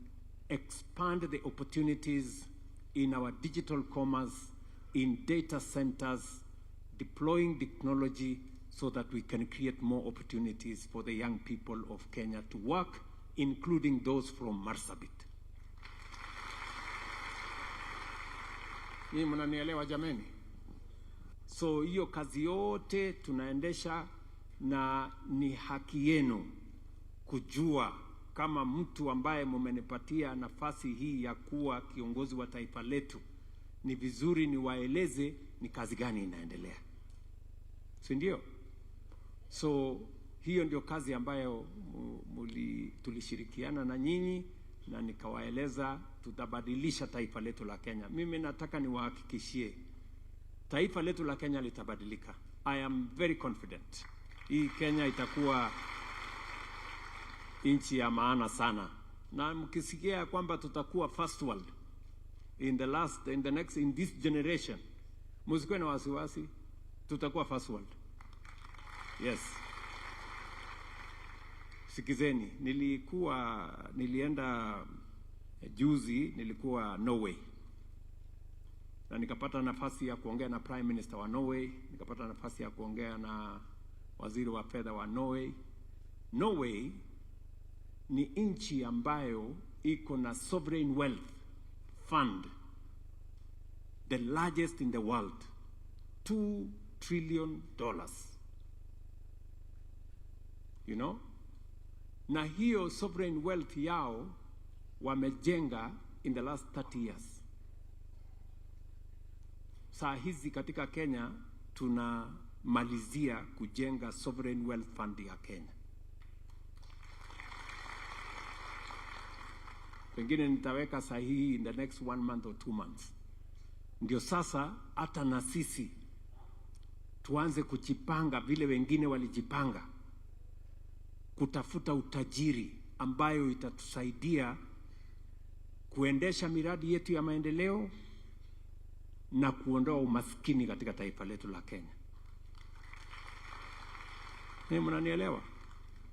expand the opportunities in our digital commerce, in data centers, deploying technology so that we can create more opportunities for the young people of Kenya to work, including those from Marsabit. Hii mnanielewa jameni? So hiyo kazi yote tunaendesha, na ni haki yenu kujua kama mtu ambaye mumenipatia nafasi hii ya kuwa kiongozi wa taifa letu, ni vizuri niwaeleze ni kazi gani inaendelea, si ndio? So hiyo ndio kazi ambayo tulishirikiana na nyinyi, na nikawaeleza tutabadilisha taifa letu la Kenya. Mimi nataka niwahakikishie taifa letu la Kenya litabadilika. I am very confident. Hii Kenya itakuwa nchi ya maana sana, na mkisikia kwamba tutakuwa first world in this generation, msikuwe na wasiwasi, tutakuwa first world. Yes. Sikizeni, nilienda juzi, nilikuwa Norway, na nikapata nafasi ya kuongea na Prime Minister wa Norway, nikapata nafasi ya kuongea na waziri wa fedha wa Norway. Norway ni nchi ambayo iko na sovereign wealth fund, the largest in the world, $2 trillion. You know? Na hiyo sovereign wealth yao wamejenga in the last 30 years. Saa hizi katika Kenya tunamalizia kujenga sovereign wealth fund ya Kenya. Pengine nitaweka sahihi in the next 1 month or 2 months. Ndio sasa hata na sisi tuanze kujipanga vile wengine walijipanga, kutafuta utajiri ambayo itatusaidia kuendesha miradi yetu ya maendeleo na kuondoa umaskini katika taifa letu la Kenya. Ni mnanielewa?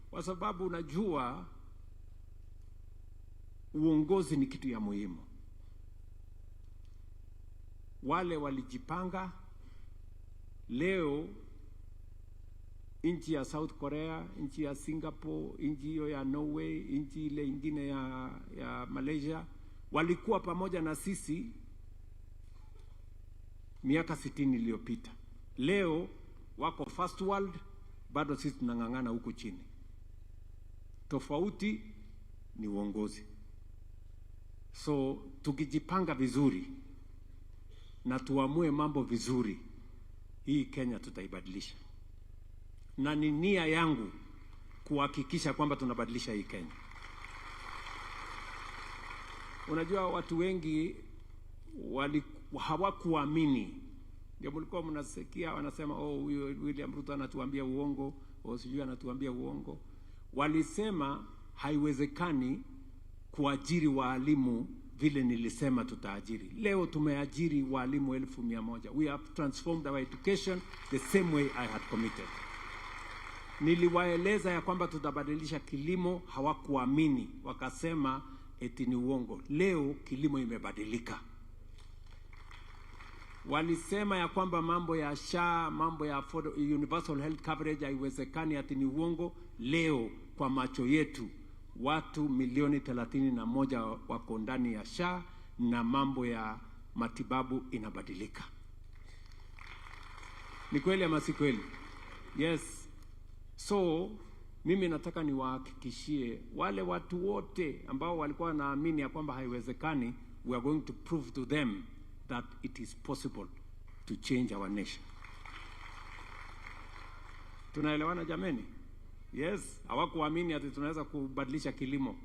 Kwa sababu unajua uongozi ni kitu ya muhimu. Wale walijipanga leo, nchi ya South Korea, nchi ya Singapore, nchi hiyo ya Norway, nchi ile ingine ya Malaysia, walikuwa pamoja na sisi miaka 60 iliyopita. Leo wako first world, bado sisi tunang'ang'ana huku chini. Tofauti ni uongozi. So tukijipanga vizuri na tuamue mambo vizuri, hii Kenya tutaibadilisha. Na ni nia yangu kuhakikisha kwamba tunabadilisha hii Kenya. Unajua watu wengi hawakuamini. Ndio mlikuwa mnasikia wanasema huyo William Ruto anatuambia uongo, sijui anatuambia uongo. Walisema haiwezekani kuajiri walimu vile nilisema tutaajiri. Leo tumeajiri walimu 1,100. We have transformed our education the same way I had committed. Niliwaeleza ya kwamba tutabadilisha kilimo, hawakuamini, wakasema eti ni uongo. Leo kilimo imebadilika. Walisema ya kwamba mambo ya SHA, mambo ya universal health coverage haiwezekani, ati ni uongo. Leo kwa macho yetu watu milioni 31 wako ndani ya SHA na mambo ya matibabu inabadilika. Ni kweli ama si kweli? Yes. So mimi nataka niwahakikishie wale watu wote ambao walikuwa wanaamini ya kwamba haiwezekani, we are going to prove to them that it is possible to change our nation. Tunaelewana jameni? Yes, hawakuamini ati tunaweza kubadilisha kilimo.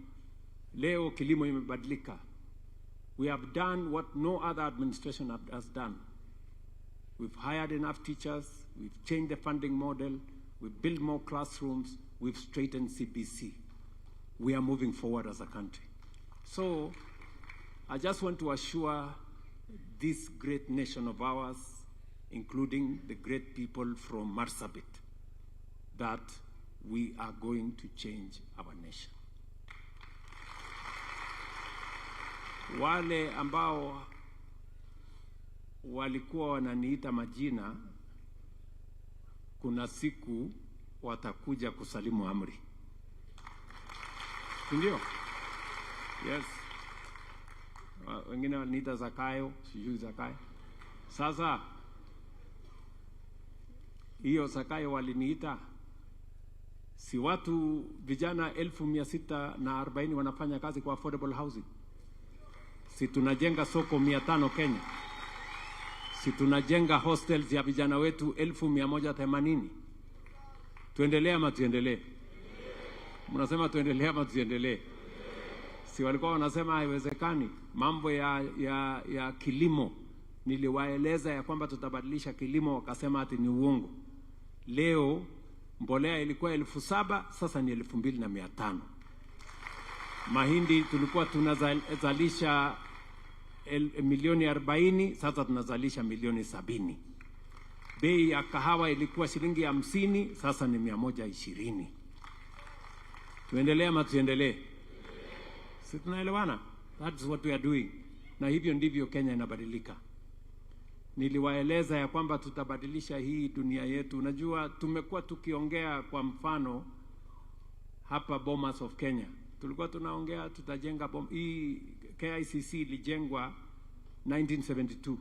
Leo kilimo imebadilika. We have done what no other administration has done. We've hired enough teachers, we've changed the funding model, we've built more classrooms, we've straightened CBC. We are moving forward as a country. So I just want to assure this great nation of ours, including the great people from Marsabit, that we are going to change our nation. wale ambao walikuwa wananiita majina, kuna siku watakuja kusalimu amri. Ndio? Yes. Wengine waliniita Zakayo, sijui Zakayo. Sasa hiyo Zakayo waliniita, si watu vijana 1640 wanafanya kazi kwa affordable housing? Si tunajenga soko 500 Kenya? Si tunajenga hostels ya vijana wetu 1180? Tuendelee ama tuendelee? Mnasema tuendelee ama tuendelee? Si walikuwa wanasema haiwezekani? Mambo ya kilimo niliwaeleza ya kwamba tutabadilisha kilimo, wakasema ati ni uongo. Leo mbolea ilikuwa 7,000, sasa ni 2,500. Mahindi tulikuwa tunazalisha milioni 40, sasa tunazalisha milioni 70. Bei ya kahawa ilikuwa shilingi 50, sasa ni 120. Tuendelee ama tuendelee? Si tunaelewana? That's what we are doing. Na hivyo ndivyo Kenya inabadilika. Niliwaeleza ya kwamba tutabadilisha hii dunia yetu. Unajua tumekuwa tukiongea, kwa mfano hapa Bomas of Kenya, tulikuwa tunaongea tutajenga hii KICC ilijengwa 1972.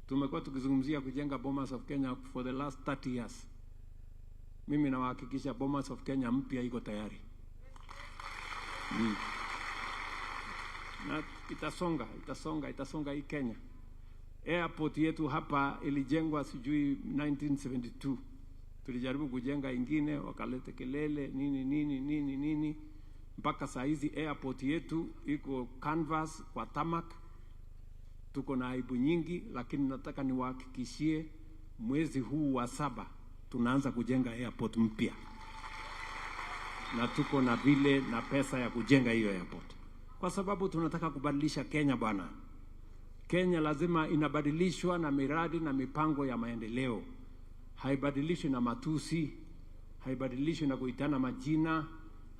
Tumekuwa tukizungumzia kujenga Bomas of Kenya for the last 30 years. Mimi nawahakikisha Bomas of Kenya mpya iko tayari. Na itasonga hii Kenya. Airport yetu hapa ilijengwa sijui 1972. Tulijaribu kujenga ingine, wakalete kelele nini. Mpaka saa hizi airport yetu iko canvas kwa tarmac. Tuko na aibu nyingi, lakini nataka niwahakikishie mwezi huu wa 7 tunaanza kujenga airport mpya. Na tuko na vile na pesa ya kujenga hiyo airport. Kwa sababu tunataka kubadilisha Kenya bwana. Kenya lazima inabadilishwa na miradi na mipango ya maendeleo. Haibadilishwi na matusi, haibadilishwi na kuitana majina,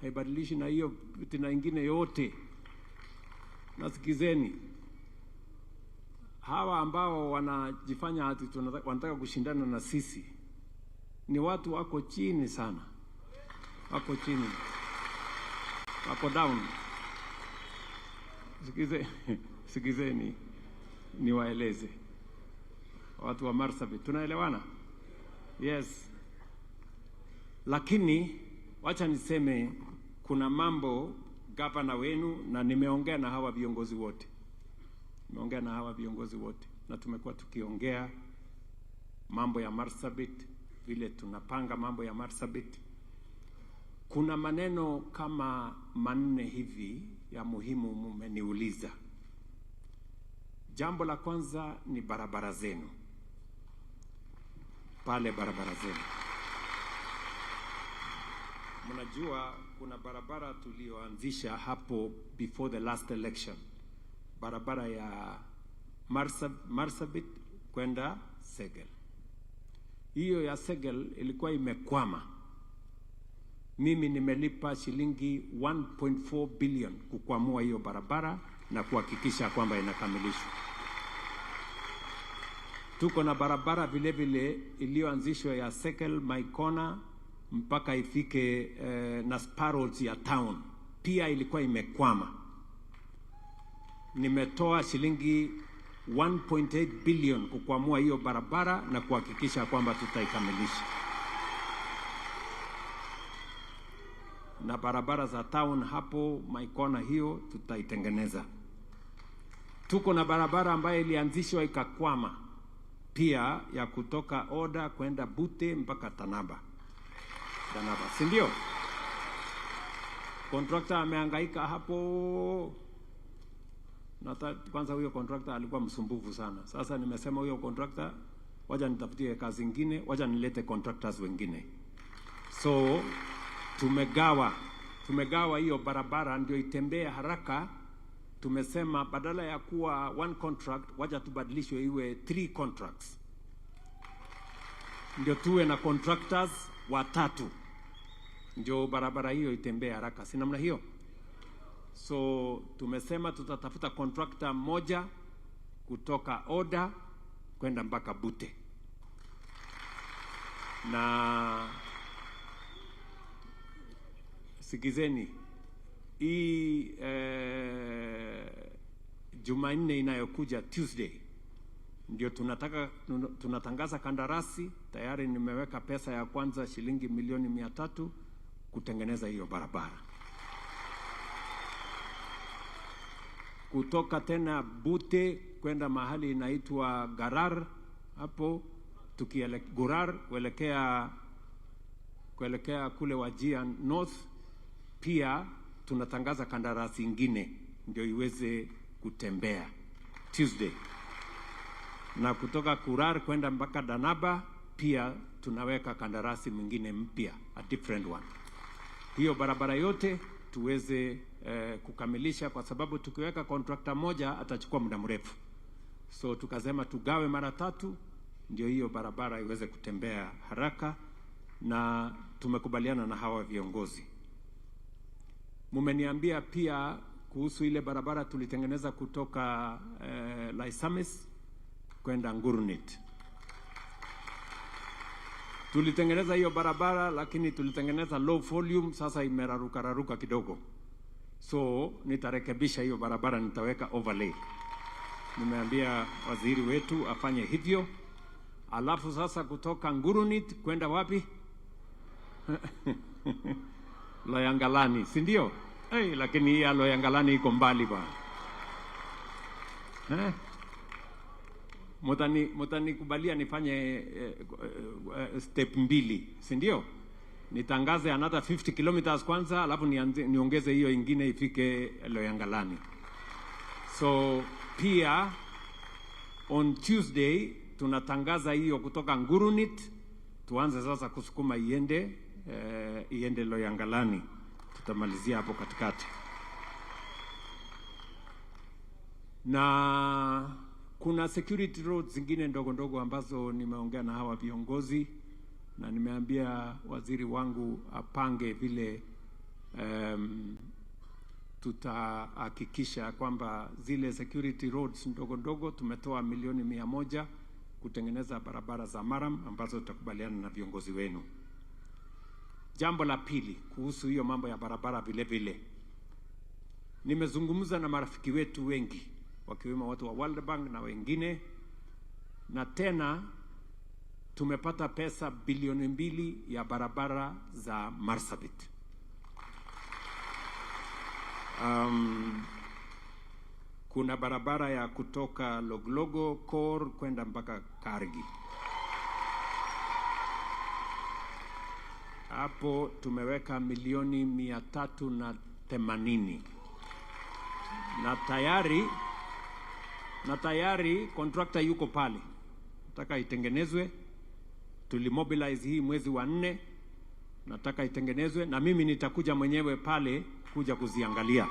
haibadilishwi na hiyo vitina ingine yote. Nasikizeni, hawa ambao wanajifanya ati wanataka kushindana na sisi ni watu wako chini sana. Wako chini. Wako down. Sikizeni niwaeleze. Watu wa Marsabit, tunaelewana? Yes. Lakini wacha niseme kuna mambo gavana wenu, na nimeongea na hawa viongozi wote. Na tumekuwa tukiongea mambo ya Marsabit, vile tunapanga mambo ya Marsabit. Kuna maneno kama 4 hivi ya muhimu mmeniuliza. Jambo la kwanza ni barabara zenu. Pale barabara zenu. Mnajua kuna barabara tulioanzisha hapo before the last election. Barabara ya Marsabit kwenda Segel. Hiyo ya Segel ilikuwa imekwama. Mimi nimelipa shilingi 1.4 billion kukwamua hiyo barabara na kuhakikisha kwamba inakamilishwa. Tuko na barabara vile vile iliyoanzishwa ya Segel Maikona mpaka ifike na Sparrows ya town. Pia ilikuwa imekwama. Nimetoa shilingi 1.8 billion kukwamua hiyo barabara na kuhakikisha kwamba tutaikamilisha. Na barabara za town hapo Maikona hiyo tutaitengeneza. Tuko na barabara ambayo ilianzishwa ikakwama pia, ya kutoka Oda kwenda Bute mpaka Tanaba, si ndio? Contractor amehangaika hapo. Kwanza huyo contractor alikuwa msumbufu sana. Sasa nimesema huyo contractor, wacha nitafutie kazi nyingine, wacha nilete contractors wengine. So tumegawa hiyo barabara ndio itembee haraka. Tumesema badala ya kuwa 1 contract, wacha tubadilishwe iwe 3 contracts. Ndio tuwe na contractors 3. Ndio barabara hiyo itembee haraka. Si namna hiyo? So tumesema tutatafuta contractor mmoja kutoka Oda kwenda mpaka Bute, na sikizeni hii Jumanne inayokuja Tuesday ndio tunatangaza kandarasi. Tayari nimeweka pesa ya kwanza shilingi milioni 300 kutengeneza hiyo barabara. Kutoka tena Bute kwenda mahali inaitwa Garar, hapo Gurar kuelekea kule Wajir North, pia tunatangaza kandarasi ingine ndio iweze kutembea Tuesday. Na kutoka Gurar kwenda mpaka Danaba pia tunaweka kandarasi mwingine mpya, a different one. Hiyo barabara yote tuweze kukamilisha, kwa sababu tukiweka contractor moja atachukua muda mrefu. So tukasema tugawe mara 3 ndio hiyo barabara iweze kutembea haraka, na tumekubaliana na hawa viongozi. Mumeniambia pia kuhusu ile barabara tulitengeneza kutoka Laisamis kwenda Ngurunit. Tulitengeneza hiyo barabara, lakini tulitengeneza low volume, sasa imeraruka kidogo. So nitarekebisha hiyo barabara, nitaweka overlay. Nimeambia waziri wetu afanye hivyo. Alafu sasa kutoka Ngurunit kwenda wapi? Loyangalani, si ndio? Lakini hii Loyangalani iko mbali bwana. Mutakubalia nifanye step 2, si ndio? Nitangaze another 50 kilometers kwanza, alafu niongeze hiyo ingine ifike Loyangalani. So pia on Tuesday tunatangaza hiyo kutoka Ngurunit, tuanze sasa kusukuma iende Loyangalani. Tutamalizia hapo katikati. Na kuna security roads zingine ndogo ndogo ambazo nimeongea na hawa viongozi, na nimeambia waziri wangu apange vile tutahakikisha kwamba zile security roads ndogo ndogo tumetoa milioni 100 kutengeneza barabara za maram ambazo tutakubaliana na viongozi wenu. Jambo la pili kuhusu hiyo mambo ya barabara vile, nimezungumza na marafiki wetu wengi wakiwemo watu wa World Bank na wengine, na tena tumepata pesa bilioni 2 ya barabara za Marsabit. Kuna barabara ya kutoka Loglogo Kor kwenda mpaka Kargi. Hapo tumeweka milioni 380. Na tayari contractor yuko pale. Nataka itengenezwe. Tulimobilize hii mwezi wa 4. Nataka itengenezwe, na mimi nitakuja mwenyewe pale kuja kuziangalia.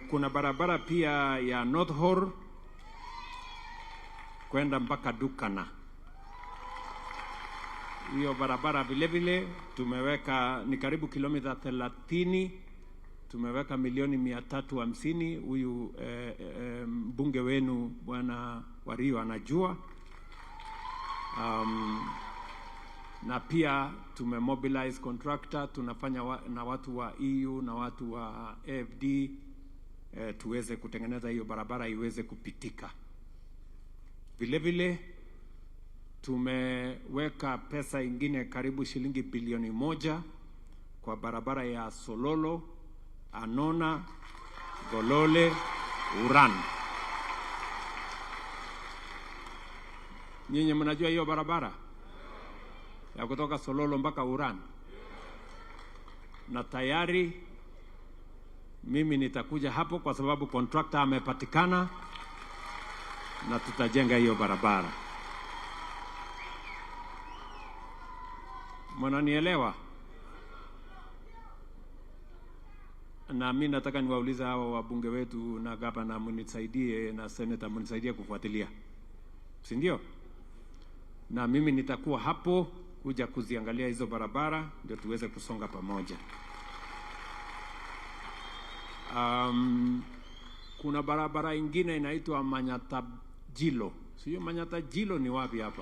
Kuna barabara pia ya North Hor kwenda mpaka Dukana. Hiyo barabara vile tumeweka ni karibu kilomita 30. Tumeweka milioni 350. Huyu mbunge wenu bwana Wario anajua. Na pia tumemobilize contractor, tunafanya na watu wa EU na watu wa AFD tuweze kutengeneza hiyo barabara iweze kupitika. Vile tumeweka pesa ingine karibu shilingi bilioni 1 kwa barabara ya Sololo, Anona, Golole, Uran. Nyinyi mnajua hiyo barabara ya kutoka Sololo mpaka Uran? Na tayari mimi nitakuja hapo kwa sababu contractor amepatikana na tutajenga hiyo barabara. Mnanielewa? Na mimi nataka niwaulize hao wabunge wetu na gavana mnisaidie, na senator mnisaidie kufuatilia. Si ndio? Na mimi nitakuwa hapo kuja kuziangalia hizo barabara ndio tuweze kusonga pamoja. Kuna barabara ingine inaitwa Manyatta-Jilo. Sio Manyatta-Jilo ni wapi hapa?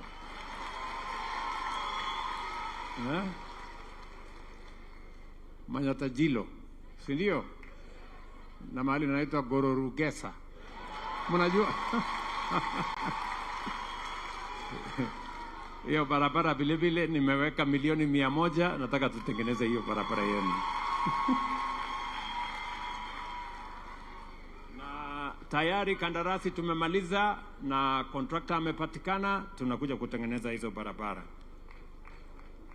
Manyatta-Jilo, si ndio? Na mahali inaitwa Gororugesa. Mnajua? Hiyo barabara vile vile nimeweka milioni 100, nataka tutengeneze hiyo barabara yenu. Na tayari kandarasi tumemaliza na contractor amepatikana, tunakuja kutengeneza hizo barabara.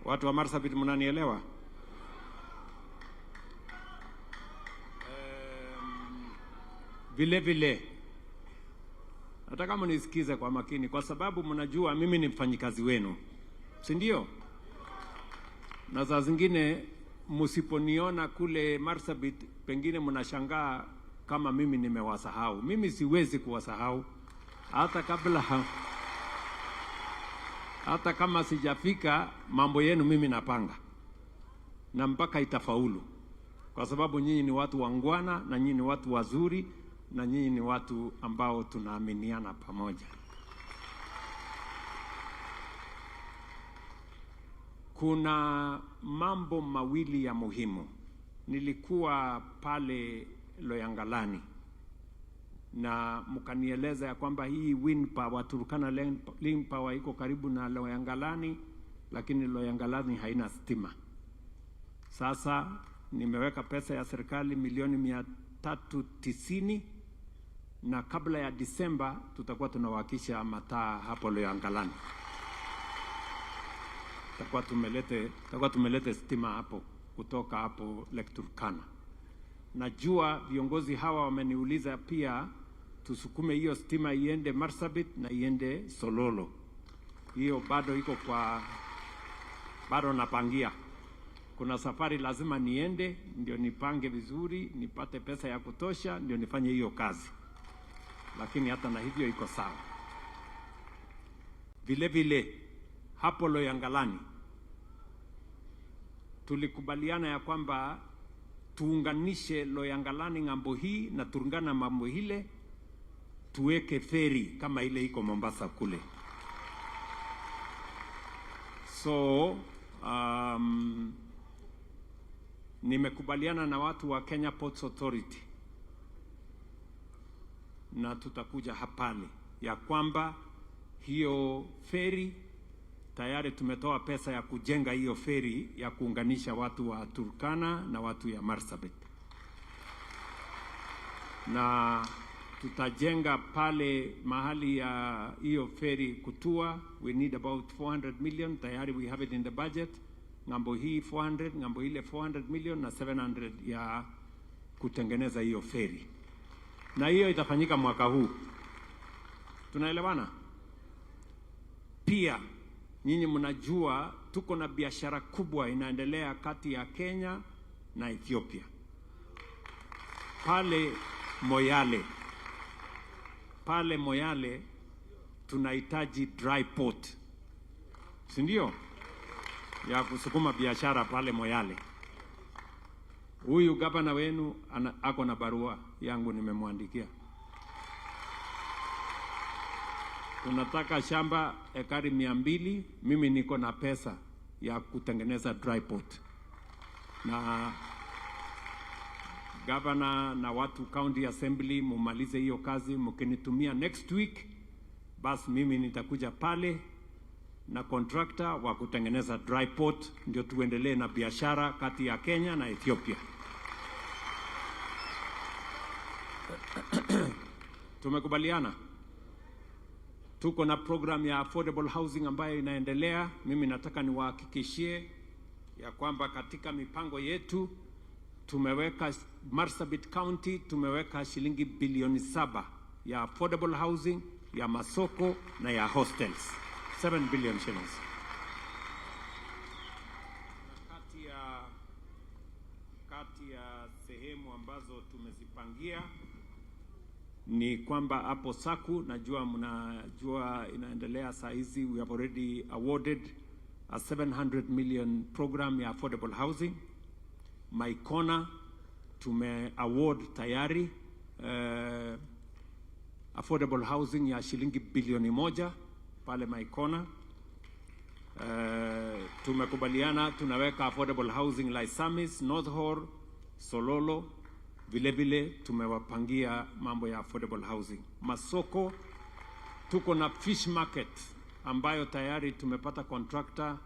Watu wa Marsabit mnanielewa? Vile vile nataka mnisikize kwa makini, kwa sababu mnajua mimi ni mfanyikazi wenu, si ndio? Na saa zingine msiponiona kule Marsabit, pengine mnashangaa kama mimi nimewasahau. Mimi siwezi kuwasahau, hata kama sijafika, mambo yenu mimi napanga na mpaka itafaulu, kwa sababu nyinyi ni watu wangwana na nyinyi ni watu wazuri na nyinyi ni watu ambao tunaaminiana pamoja. Kuna mambo mawili ya muhimu. Nilikuwa pale Loyangalani na mkanieleza ya kwamba hii wind power, Turkana wind power iko karibu na Loyangalani, lakini Loyangalani haina stima. Sasa nimeweka pesa ya serikali milioni 390, na kabla ya Disemba tutakuwa tunawakisha mataa hapo Loyangalani. Tutakuwa tumelete stima hapo kutoka hapo Lake Turkana. Najua viongozi hawa wameniuliza pia tusukume hiyo stima iende Marsabit na iende Sololo. Hiyo bado iko bado napangia. Kuna safari lazima niende, ndio nipange vizuri, nipate pesa ya kutosha, ndio nifanye hiyo kazi. Lakini hata na hivyo iko sawa. Vile vile hapo Loyangalani tulikubaliana ya kwamba tuunganishe Loyangalani ng'ambo hii na Turkana mambo ile, tuweke feri kama ile iko Mombasa kule. So nimekubaliana na watu wa Kenya Ports Authority na tutakuja hapale ya kwamba hiyo feri tayari tumetoa pesa ya kujenga hiyo feri ya kuunganisha watu wa Turkana na watu ya Marsabit, na tutajenga pale mahali ya hiyo feri kutua. We need about 400 million, tayari we have it in the budget. Ngambo hii 400, ngambo ile 400 million na 700 ya kutengeneza hiyo feri, na hiyo itafanyika mwaka huu. Tunaelewana? Pia nyinyi mnajua tuko na biashara kubwa inaendelea kati ya Kenya na Ethiopia. Pale Moyale tunahitaji dry port, si ndio? Ya kusukuma biashara pale Moyale. Huyu gavana wenu ako na barua yangu nimemwandikia. Tunataka shamba ekari 200, mimi niko na pesa ya kutengeneza dry port. Na gavana na watu county assembly mumalize hiyo kazi, mkinitumia next week, basi mimi nitakuja pale na contractor wa kutengeneza dry port, ndio tuendelee na biashara kati ya Kenya na Ethiopia. Tumekubaliana. Tuko na program ya affordable housing ambayo inaendelea. Mimi nataka niwahakikishie ya kwamba katika mipango yetu tumeweka Marsabit County, tumeweka shilingi bilioni 7 ya affordable housing, ya masoko na ya hostels. 7 billion shillings. Kati ya sehemu ambazo tumezipangia ni kwamba hapo Saku, najua mnajua inaendelea saa hizi, we have already awarded a 700 million program ya affordable housing. Maikona tume award tayari affordable housing ya shilingi bilioni 1 pale Maikona. Tumekubaliana tunaweka affordable housing Laisamis, North Horr, Sololo. Vile vile tumewapangia mambo ya affordable housing. Masoko tuko na fish market ambayo tayari tumepata contractor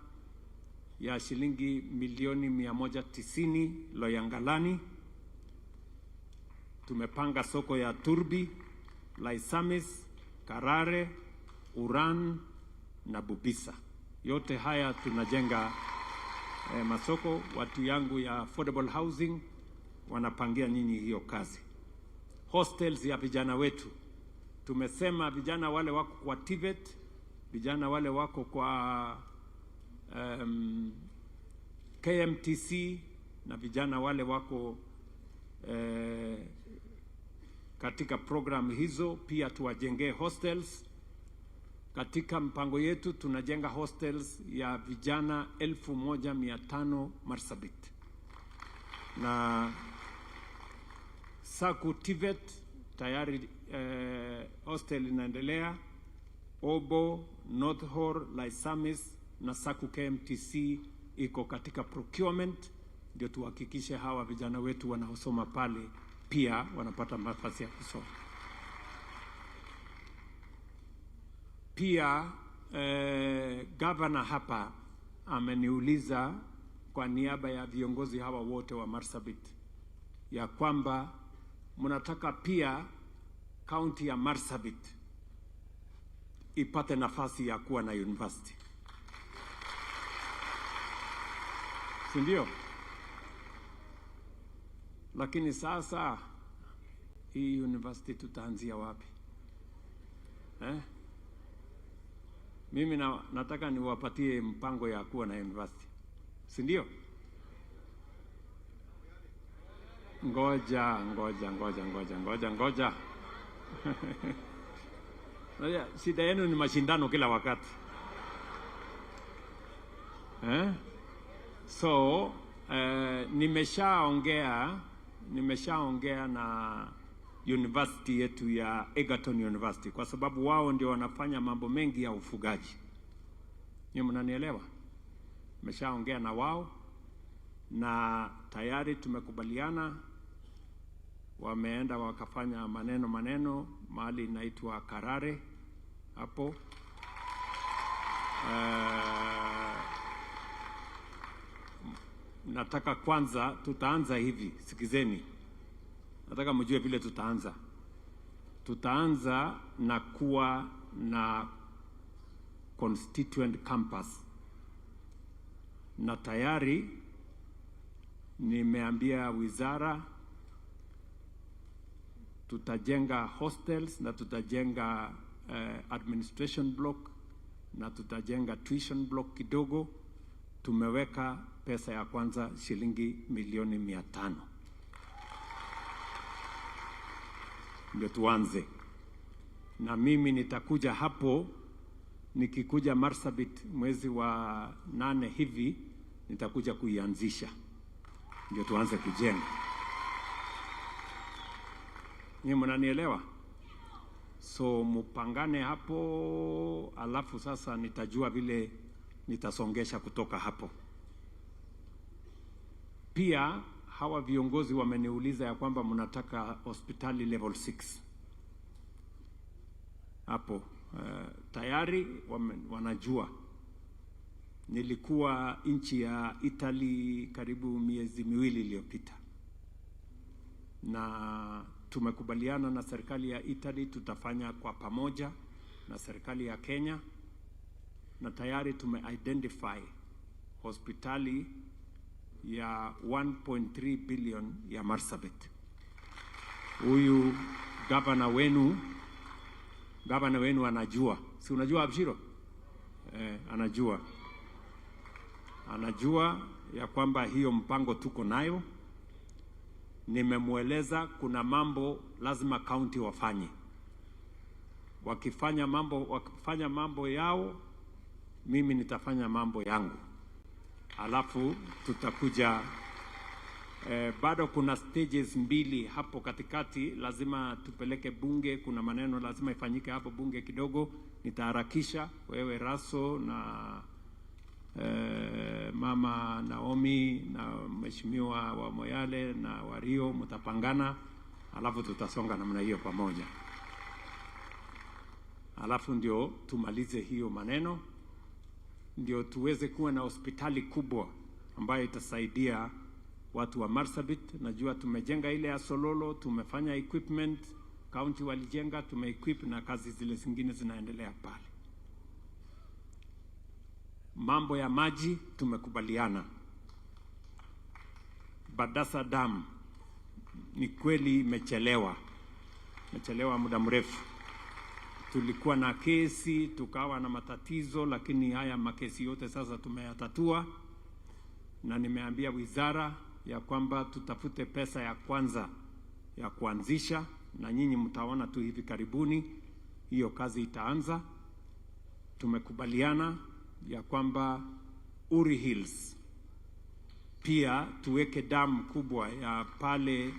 ya shilingi milioni 190 Loyangalani. Tumepanga soko ya Turbi, Laisamis, Karare, Uran na Bubisa. Yote haya tunajenga masoko. Watu yangu ya affordable housing wanapangia nyinyi hiyo kazi. Hostels ya vijana wetu, tumesema vijana wale wako kwa TVET, vijana wale wako kwa KMTC na vijana wale wako katika program hizo pia tuwajengee hostels. Katika mpango yetu tunajenga hostels ya vijana 1500 Marsabit. Na Saku TVET tayari hostel inaendelea. Obo, North Horr, Laisamis na Saku KMTC iko katika procurement, ndio tuhakikishe hawa vijana wetu wanaosoma pale pia wanapata nafasi ya kusoma. Pia governor hapa ameniuliza kwa niaba ya viongozi hawa wote wa Marsabit ya kwamba mnataka pia kaunti ya Marsabit ipate nafasi ya kuwa na university. Si ndio? Lakini sasa hii university tutaanzia wapi? Mimi nataka niwapatie mpango ya kuwa na university. Si ndio? Ngoja. Shida yenu ni mashindano kila wakati. So nimeshaongea na university yetu ya Egerton University kwa sababu wao ndio wanafanya mambo mengi ya ufugaji. Nyinyi mnanielewa? Nimeshaongea na wao na tayari tumekubaliana, wameenda wakafanya maneno mahali inaitwa Karare hapo. Nataka kwanza tutaanza hivi, sikizeni. Nataka mjue vile tutaanza. Tutaanza na kuwa na constituent campus. Na tayari nimeambia wizara tutajenga hostels na tutajenga administration block na tutajenga tuition block kidogo. Tumeweka pesa ya kwanza shilingi milioni 500. Ndio tuanze. Na mimi nitakuja hapo, nikikuja Marsabit mwezi wa 8 hivi, nitakuja kuianzisha. Ndio tuanze kujenga. Nyinyi mnanielewa? So mupangane hapo, alafu sasa nitajua vile nitasongesha kutoka hapo. Pia hawa viongozi wameniuliza ya kwamba mnataka hospitali level 6 hapo. Tayari wanajua. Nilikuwa nchi ya Italy karibu miezi 2 iliyopita, na tumekubaliana na serikali ya Italy tutafanya kwa pamoja na serikali ya Kenya, na tayari tumeidentify hospitali ya 1.3 billion ya Marsabit. Huyu gavana wenu anajua. Si unajua Abshiro? Anajua ya kwamba hiyo mpango tuko nayo. Nimemweleza kuna mambo lazima county wafanye. Wakifanya mambo yao mimi nitafanya mambo yangu, alafu tutakuja. Bado kuna stages mbili hapo katikati, lazima tupeleke bunge. Kuna maneno lazima ifanyike hapo bunge kidogo, nitaharakisha. Wewe Raso na Mama Naomi na Mheshimiwa wa Moyale na Wario mtapangana, alafu tutasonga namna hiyo pamoja, alafu ndio tumalize hiyo maneno, ndio tuweze kuwa na hospitali kubwa ambayo itasaidia watu wa Marsabit. Najua tumejenga ile ya Sololo, tumefanya equipment, county walijenga, tumeequip na kazi zile zingine zinaendelea pale. Mambo ya maji tumekubaliana. Badasa Dam ni kweli imechelewa muda mrefu. Tulikuwa na kesi, tukawa na matatizo, lakini haya makesi yote sasa tumeyatatua, na nimeambia wizara ya kwamba tutafute pesa ya kwanza ya kuanzisha, na nyinyi mtaona tu hivi karibuni hiyo kazi itaanza. Tumekubaliana ya kwamba Uri Hills pia tuweke damu kubwa ya pale,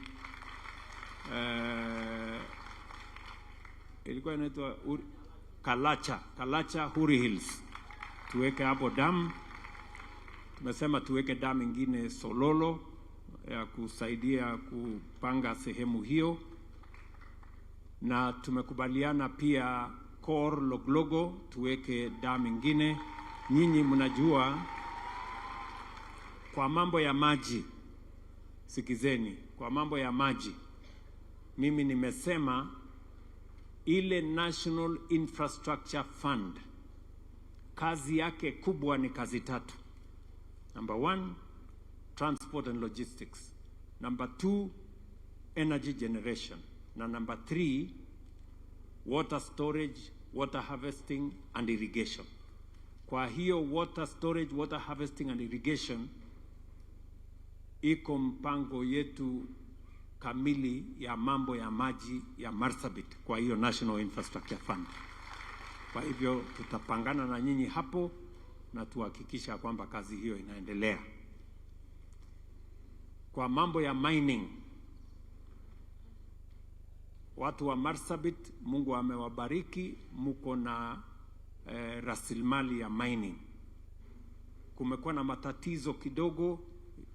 ilikuwa inaitwa Kalacha Uri Hills, tuweke hapo damu. Tumesema tuweke damu ingine Sololo ya kusaidia kupanga sehemu hiyo, na tumekubaliana pia Kor Loglogo tuweke damu ingine. Nyinyi mnajua kwa mambo ya maji, sikizeni, kwa mambo ya maji mimi nimesema ile National Infrastructure Fund kazi yake kubwa ni kazi tatu. Number 1, transport and logistics. Number 2, energy generation. Na number 3, water storage, water harvesting and irrigation. Kwa hiyo water storage, water harvesting and irrigation, iko mpango yetu kamili ya mambo ya maji ya Marsabit kwa hiyo National Infrastructure Fund. Kwa hivyo tutapangana na nyinyi hapo na tuhakikisha kwamba kazi hiyo inaendelea. Kwa mambo ya mining, watu wa Marsabit, Mungu amewabariki, muko na rasilimali ya mining. Kumekuwa na matatizo kidogo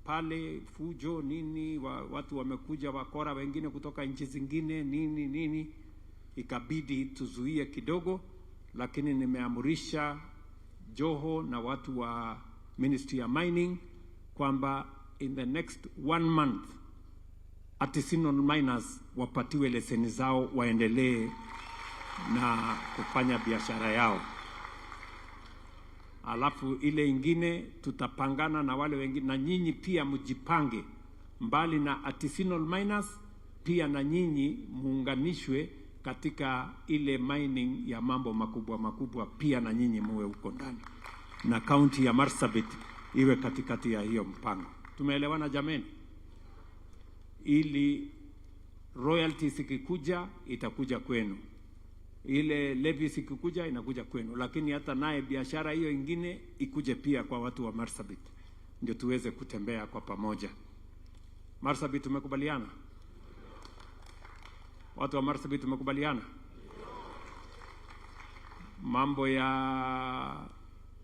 pale, fujo nini, watu wamekuja wakora wengine kutoka nchi zingine nini, ikabidi tuzuie kidogo, lakini nimeamurisha Joho na watu wa Ministry ya Mining kwamba in the next 1 month artisanal miners wapatiwe leseni zao waendelee na kufanya biashara yao. Alafu ile ingine tutapangana na wale wengine, na nyinyi pia mjipange, mbali na artisanal miners pia na nyinyi muunganishwe katika ile mining ya mambo makubwa, pia na nyinyi muwe huko ndani, na kaunti ya Marsabit iwe katikati ya hiyo mpango. Tumeelewana jameni? Ili royalties ikikuja itakuja kwenu, ile levies ikikuja inakuja kwenu, lakini hata naye biashara hiyo ingine ikuje pia kwa watu wa Marsabit, ndio tuweze kutembea kwa pamoja. Marsabit tumekubaliana? Watu wa Marsabit tumekubaliana? Mambo ya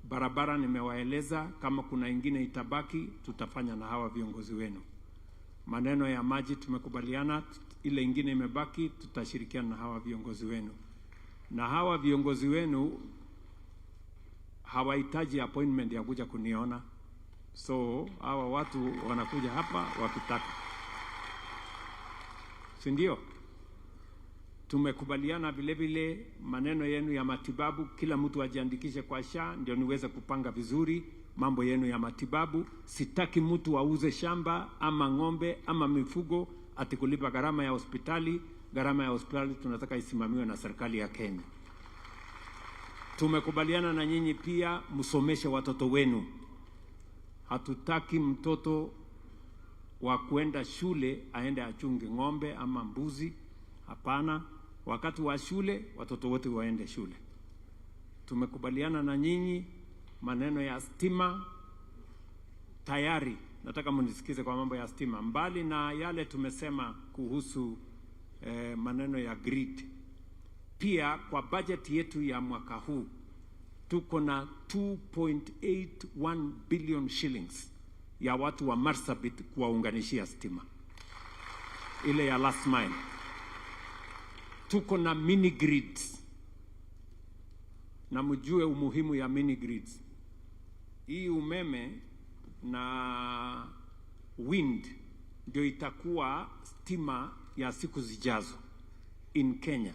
barabara nimewaeleza, kama kuna ingine itabaki tutafanya na hawa viongozi wenu. Maneno ya maji tumekubaliana, ile ingine imebaki tutashirikiana na hawa viongozi wenu. Na hawa viongozi wenu hawahitaji appointment ya kuja kuniona, so hawa watu wanakuja hapa wakitaka, si ndio? Tumekubaliana vile vile maneno yenu ya matibabu, kila mtu ajiandikishe kwa SHA ndio niweze kupanga vizuri mambo yenu ya matibabu. Sitaki mtu auze shamba ama ng'ombe ama mifugo ati kulipa gharama ya hospitali. Gharama ya hospitali tunataka isimamiwe na serikali ya Kenya. Tumekubaliana na nyinyi pia msomeshe watoto wenu. Hatutaki mtoto wa kwenda shule aende achunge ng'ombe ama mbuzi. Hapana, wakati wa shule watoto wote waende shule. Tumekubaliana na nyinyi maneno ya stima tayari. Nataka mnisikize kwa mambo ya stima, mbali na yale tumesema kuhusu maneno ya grid. Pia kwa budget yetu ya mwaka huu tuko na 2.81 billion shillings ya watu wa Marsabit kuwaunganishia stima ile ya last mile. Tuko na mini grids, na mjue umuhimu ya mini grids. Hii umeme na wind ndio itakuwa stima ya siku zijazo in Kenya,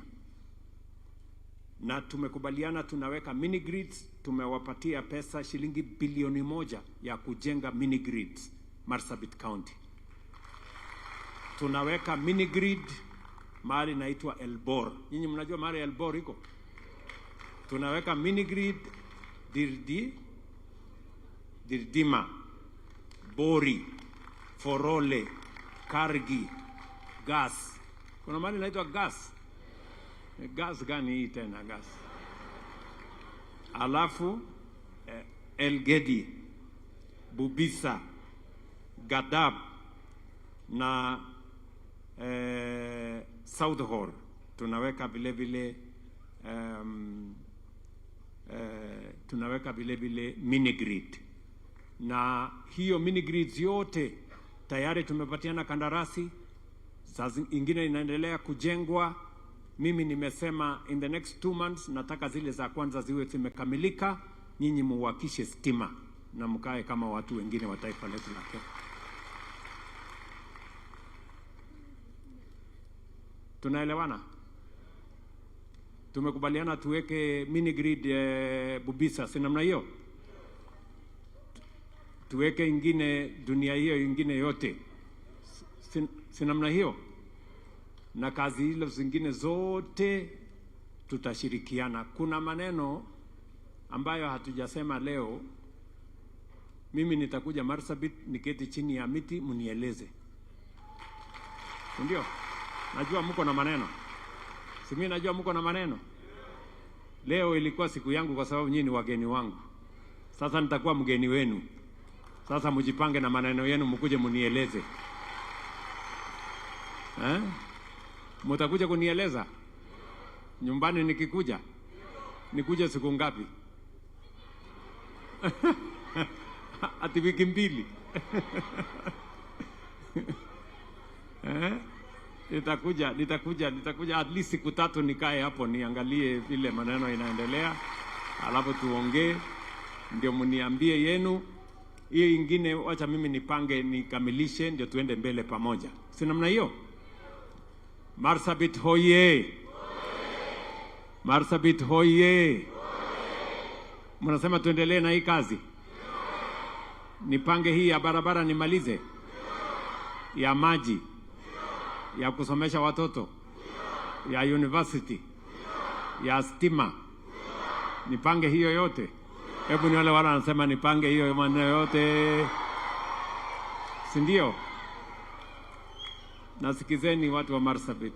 na tumekubaliana tunaweka mini grids. Tumewapatia pesa shilingi bilioni 1 ya kujenga mini grids Marsabit County. Tunaweka mini grid mahali inaitwa Elbor. Nyinyi mnajua mahali Elbor iko? Tunaweka mini grid Dirdima, Bori, Forole, Kargi, Gas. Kuna mahali inaitwa Gas. Gas gani hii tena gas? Alafu Elgedi, Bubisa, Gadab na Southhor. Tunaweka vile vile tunaweka vile vile mini grid, na hiyo mini grids yote tayari tumepatiana kandarasi, sasa ingine inaendelea kujengwa. Mimi nimesema in the next 2 months nataka zile za kwanza ziwe zimekamilika, nyinyi muwakishe stima na mkae kama watu wengine wa taifa letu la Kenya. Tunaelewana? Tumekubaliana tuweke mini grid Bubisa, si namna hiyo? Tuweke ingine dunia hiyo ingine yote, si namna hiyo? Na kazi hizo zingine zote tutashirikiana. Kuna maneno ambayo hatujasema leo. Mimi nitakuja Marsabit niketi chini ya miti mnieleze. Ndio? Najua mko na maneno. Si mimi najua mko na maneno. Leo ilikuwa siku yangu kwa sababu nyinyi ni wageni wangu. Sasa nitakuwa mgeni wenu. Sasa mjipange na maneno yenu, mkuje mnieleze. Mtakuja kunieleza nyumbani nikikuja? Nikuje siku ngapi? Ati wiki 2. Nitakuja at least siku 3 nikae hapo niangalie vile maneno inaendelea, alafu tuongee, ndio mniambie yenu. Hiyo ingine wacha mimi nipange nikamilishe, ndio tuende mbele pamoja. Si namna hiyo? Marsabit hoye! Marsabit hoye! Mnasema tuendelee na hii kazi? Nipange hii ya barabara nimalize? Ya maji? Ya kusomesha watoto? Ya university? Ya stima? Nipange hiyo yote? Hebu ni wale wanasema nipange hiyo maneno yote. Si ndio? Nasikizeni watu wa Marsabit.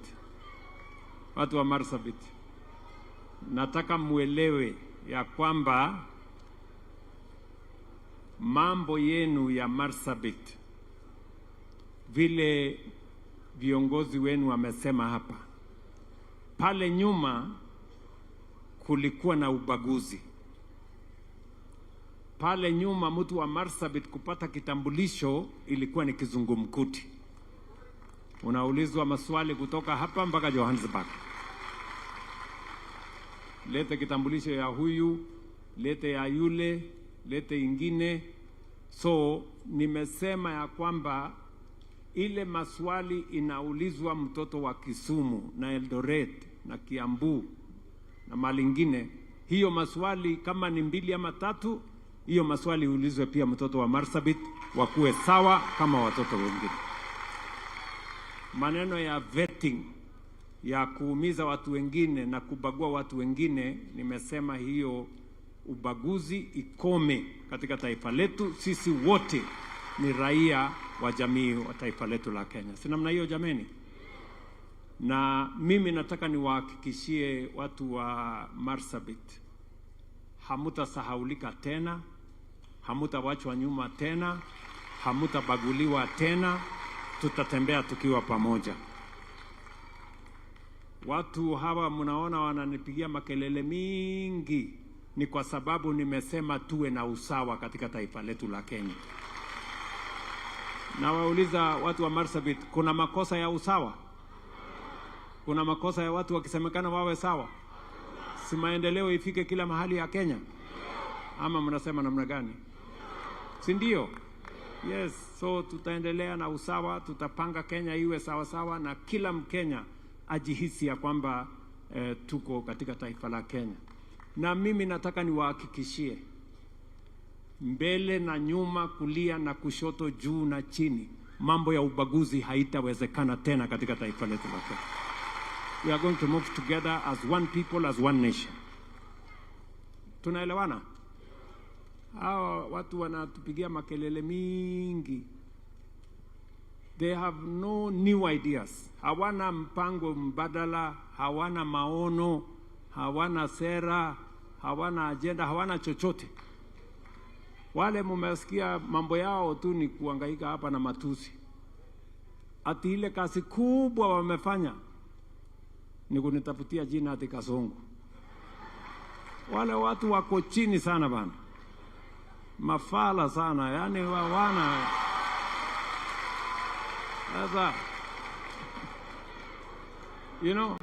Watu wa Marsabit, nataka muelewe ya kwamba mambo yenu ya Marsabit, vile viongozi wenu wamesema hapa, pale nyuma kulikuwa na ubaguzi. Pale nyuma mtu wa Marsabit kupata kitambulisho ilikuwa ni kizungumkuti. Unaulizwa maswali kutoka hapa mpaka Johannesburg. Lete kitambulisho ya huyu, lete ya yule, lete ingine. So nimesema ya kwamba ile maswali inaulizwa mtoto wa Kisumu na Eldoret na Kiambu na malingine, hiyo maswali kama ni 2 ama 3, hiyo maswali ulizwe pia mtoto wa Marsabit, wakuwe sawa kama watoto wengine. Maneno ya vetting, ya kuumiza watu wengine na kubagua watu wengine, nimesema hiyo ubaguzi ikome katika taifa letu. Sisi wote ni raia wa jamii wa taifa letu la Kenya. Si namna hiyo jameni? Na mimi nataka niwahakikishie watu wa Marsabit, hamutasahaulika tena, hamutawachwa nyuma tena, hamutabaguliwa tena, tutatembea tukiwa pamoja. Watu hawa mnaona wananipigia makelele mingi, ni kwa sababu nimesema tuwe na usawa katika taifa letu la Kenya. Na wauliza watu wa Marsabit, kuna makosa ya usawa? Kuna makosa ya watu wakisemekana wawe sawa? Si maendeleo ifike kila mahali ya Kenya? Ama mnasema namna gani? Si ndio? Yes, so tutaendelea na usawa, tutapanga Kenya iwe sawa sawa na kila Mkenya ajihisi ya kwamba tuko katika taifa la Kenya. Na mimi nataka niwahakikishie, mbele na nyuma, kulia na kushoto, juu na chini, mambo ya ubaguzi haitawezekana tena katika taifa letu la Kenya. We are going to move together as one people, as one nation. Tunaelewana? Hawa watu wanatupigia makelele mingi. They have no new ideas. Hawana mpango mbadala, hawana maono, hawana sera, hawana agenda, hawana chochote. Wale mumesikia mambo yao tu ni kuhangaika hapa na matusi. Ati ile kazi kubwa wamefanya ni kunitafutia jina ati Kasongo. Wale watu wako chini sana bana, mafala sana, yani wana sasa, you know,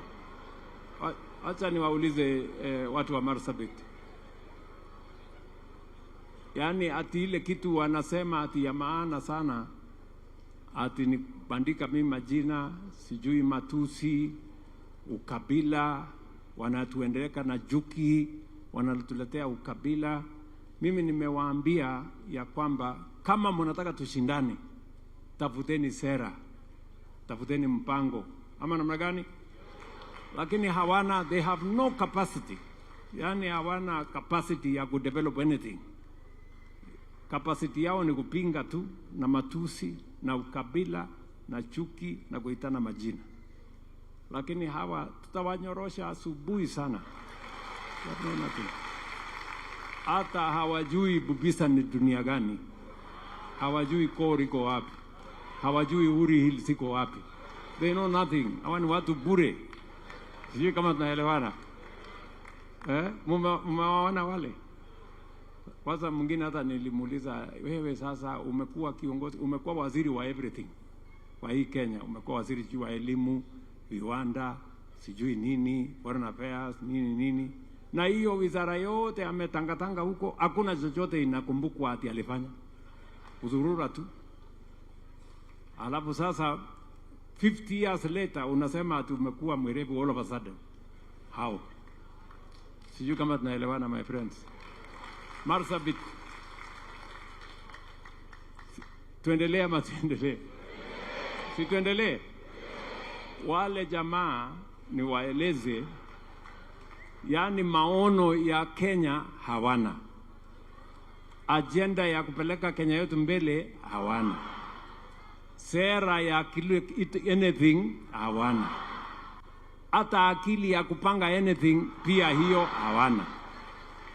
acha niwaulize watu wa Marsabit. Yani ati ile kitu wanasema ati ya maana sana, ati ni bandika mimi majina, sijui matusi, ukabila, wanatuendeleka na juki, wanatuletea ukabila. Mimi nimewaambia ya kwamba kama mnataka tushindane, tafuteni sera, tafuteni mpango, ama namna gani? Lakini hawana, they have no capacity. Yani hawana capacity ya kudevelop anything. Capacity yao ni kupinga tu na matusi na ukabila na chuki na kuitana majina. Lakini hawa tutawanyorosha asubuhi sana. Hata hawajui Bubisa ni dunia gani, hawajui Kor iko wapi, hawajui Uri Hills iko wapi. They know nothing. Hawa ni watu bure. Sijui kama tunaelewana. Mmewaona wale? Kwanza mwingine hata nilimuuliza, wewe sasa umekuwa kiongozi, umekuwa waziri wa everything kwa hii Kenya, umekuwa waziri wa elimu, viwanda, sijui nini, foreign affairs, nini. Na hiyo wizara yote ametangatanga huko, hakuna chochote inakumbukwa ati alifanya. Uzurura tu. Alafu sasa 50 years later unasema ati umekuwa mwerevu all of a sudden. How? Sijui kama tunaelewana my friends. Marsabit, tuendelee ama tuendelee? Si tuendelee? Wale jamaa ni waeleze, yani maono ya Kenya hawana, agenda ya kupeleka Kenya yetu mbele hawana, sera ya anything hawana, hata akili ya kupanga anything pia hiyo hawana.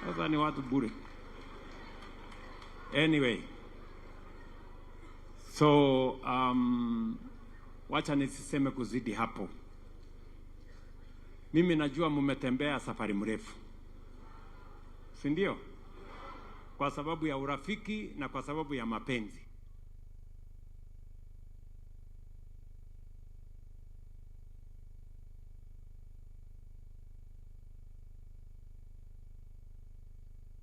Sasa ni watu bure. Anyway, so wacha nisiseme kuzidi hapo. Mimi najua mmetembea safari mrefu, si ndio? Kwa sababu ya urafiki na kwa sababu ya mapenzi.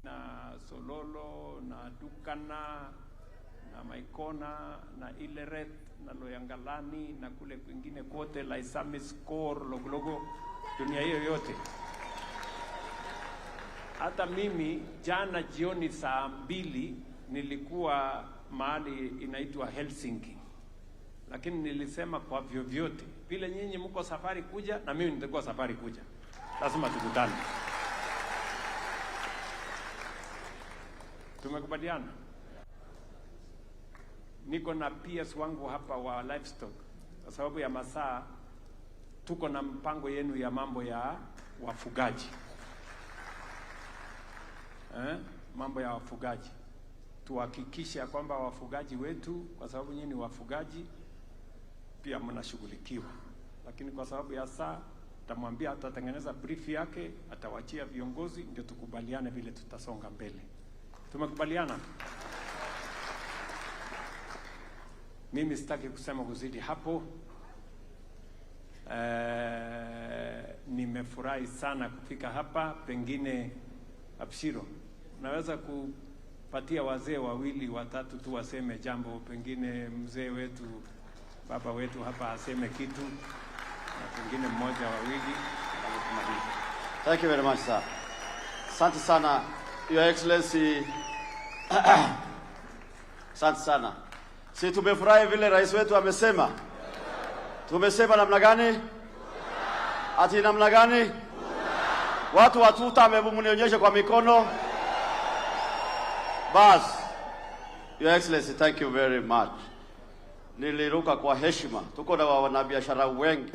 Na Sololo na Dukana na Maikona na Ileret na Loyangalani na kule kwingine kote, Laisamis, Kor, Loglogo, dunia hiyo yote. Hata mimi jana jioni saa 2 nilikuwa mahali inaitwa Helsinki, lakini nilisema kwa vyovyote vile nyinyi mko safari kuja na mimi nitakuwa safari kuja, lazima tukutane. Tumekubaliana. Niko na PS wangu hapa wa livestock, kwa sababu ya masaa tuko na mpango yenu ya mambo ya wafugaji. mambo ya wafugaji. Tuhakikishe ya kwamba wafugaji wetu, kwa sababu nyinyi ni wafugaji, pia mnashughulikiwa. Lakini kwa sababu ya saa, tamwambia atatengeneza brief yake, atawachia viongozi, ndio tukubaliane vile tutasonga mbele. Tumekubaliana? Mimi sitaki kusema kuzidi hapo. Nimefurahi sana kufika hapa. Pengine Abshiro, naweza kupatia wazee wawili watatu tu waseme jambo. Pengine mzee wetu, baba wetu hapa aseme kitu, na pengine mmoja wawili. Thank you very much, sir. Asante sana, Your Excellency. Asante sana. Si tumefurahi vile rais wetu amesema? Tumesema namna gani? Ati namna gani? Watu wa tuta mnionyeshe kwa mikono. Bas. Your Excellency, thank you very much. Niliruka kwa heshima. Tuko na wanabiashara wengi.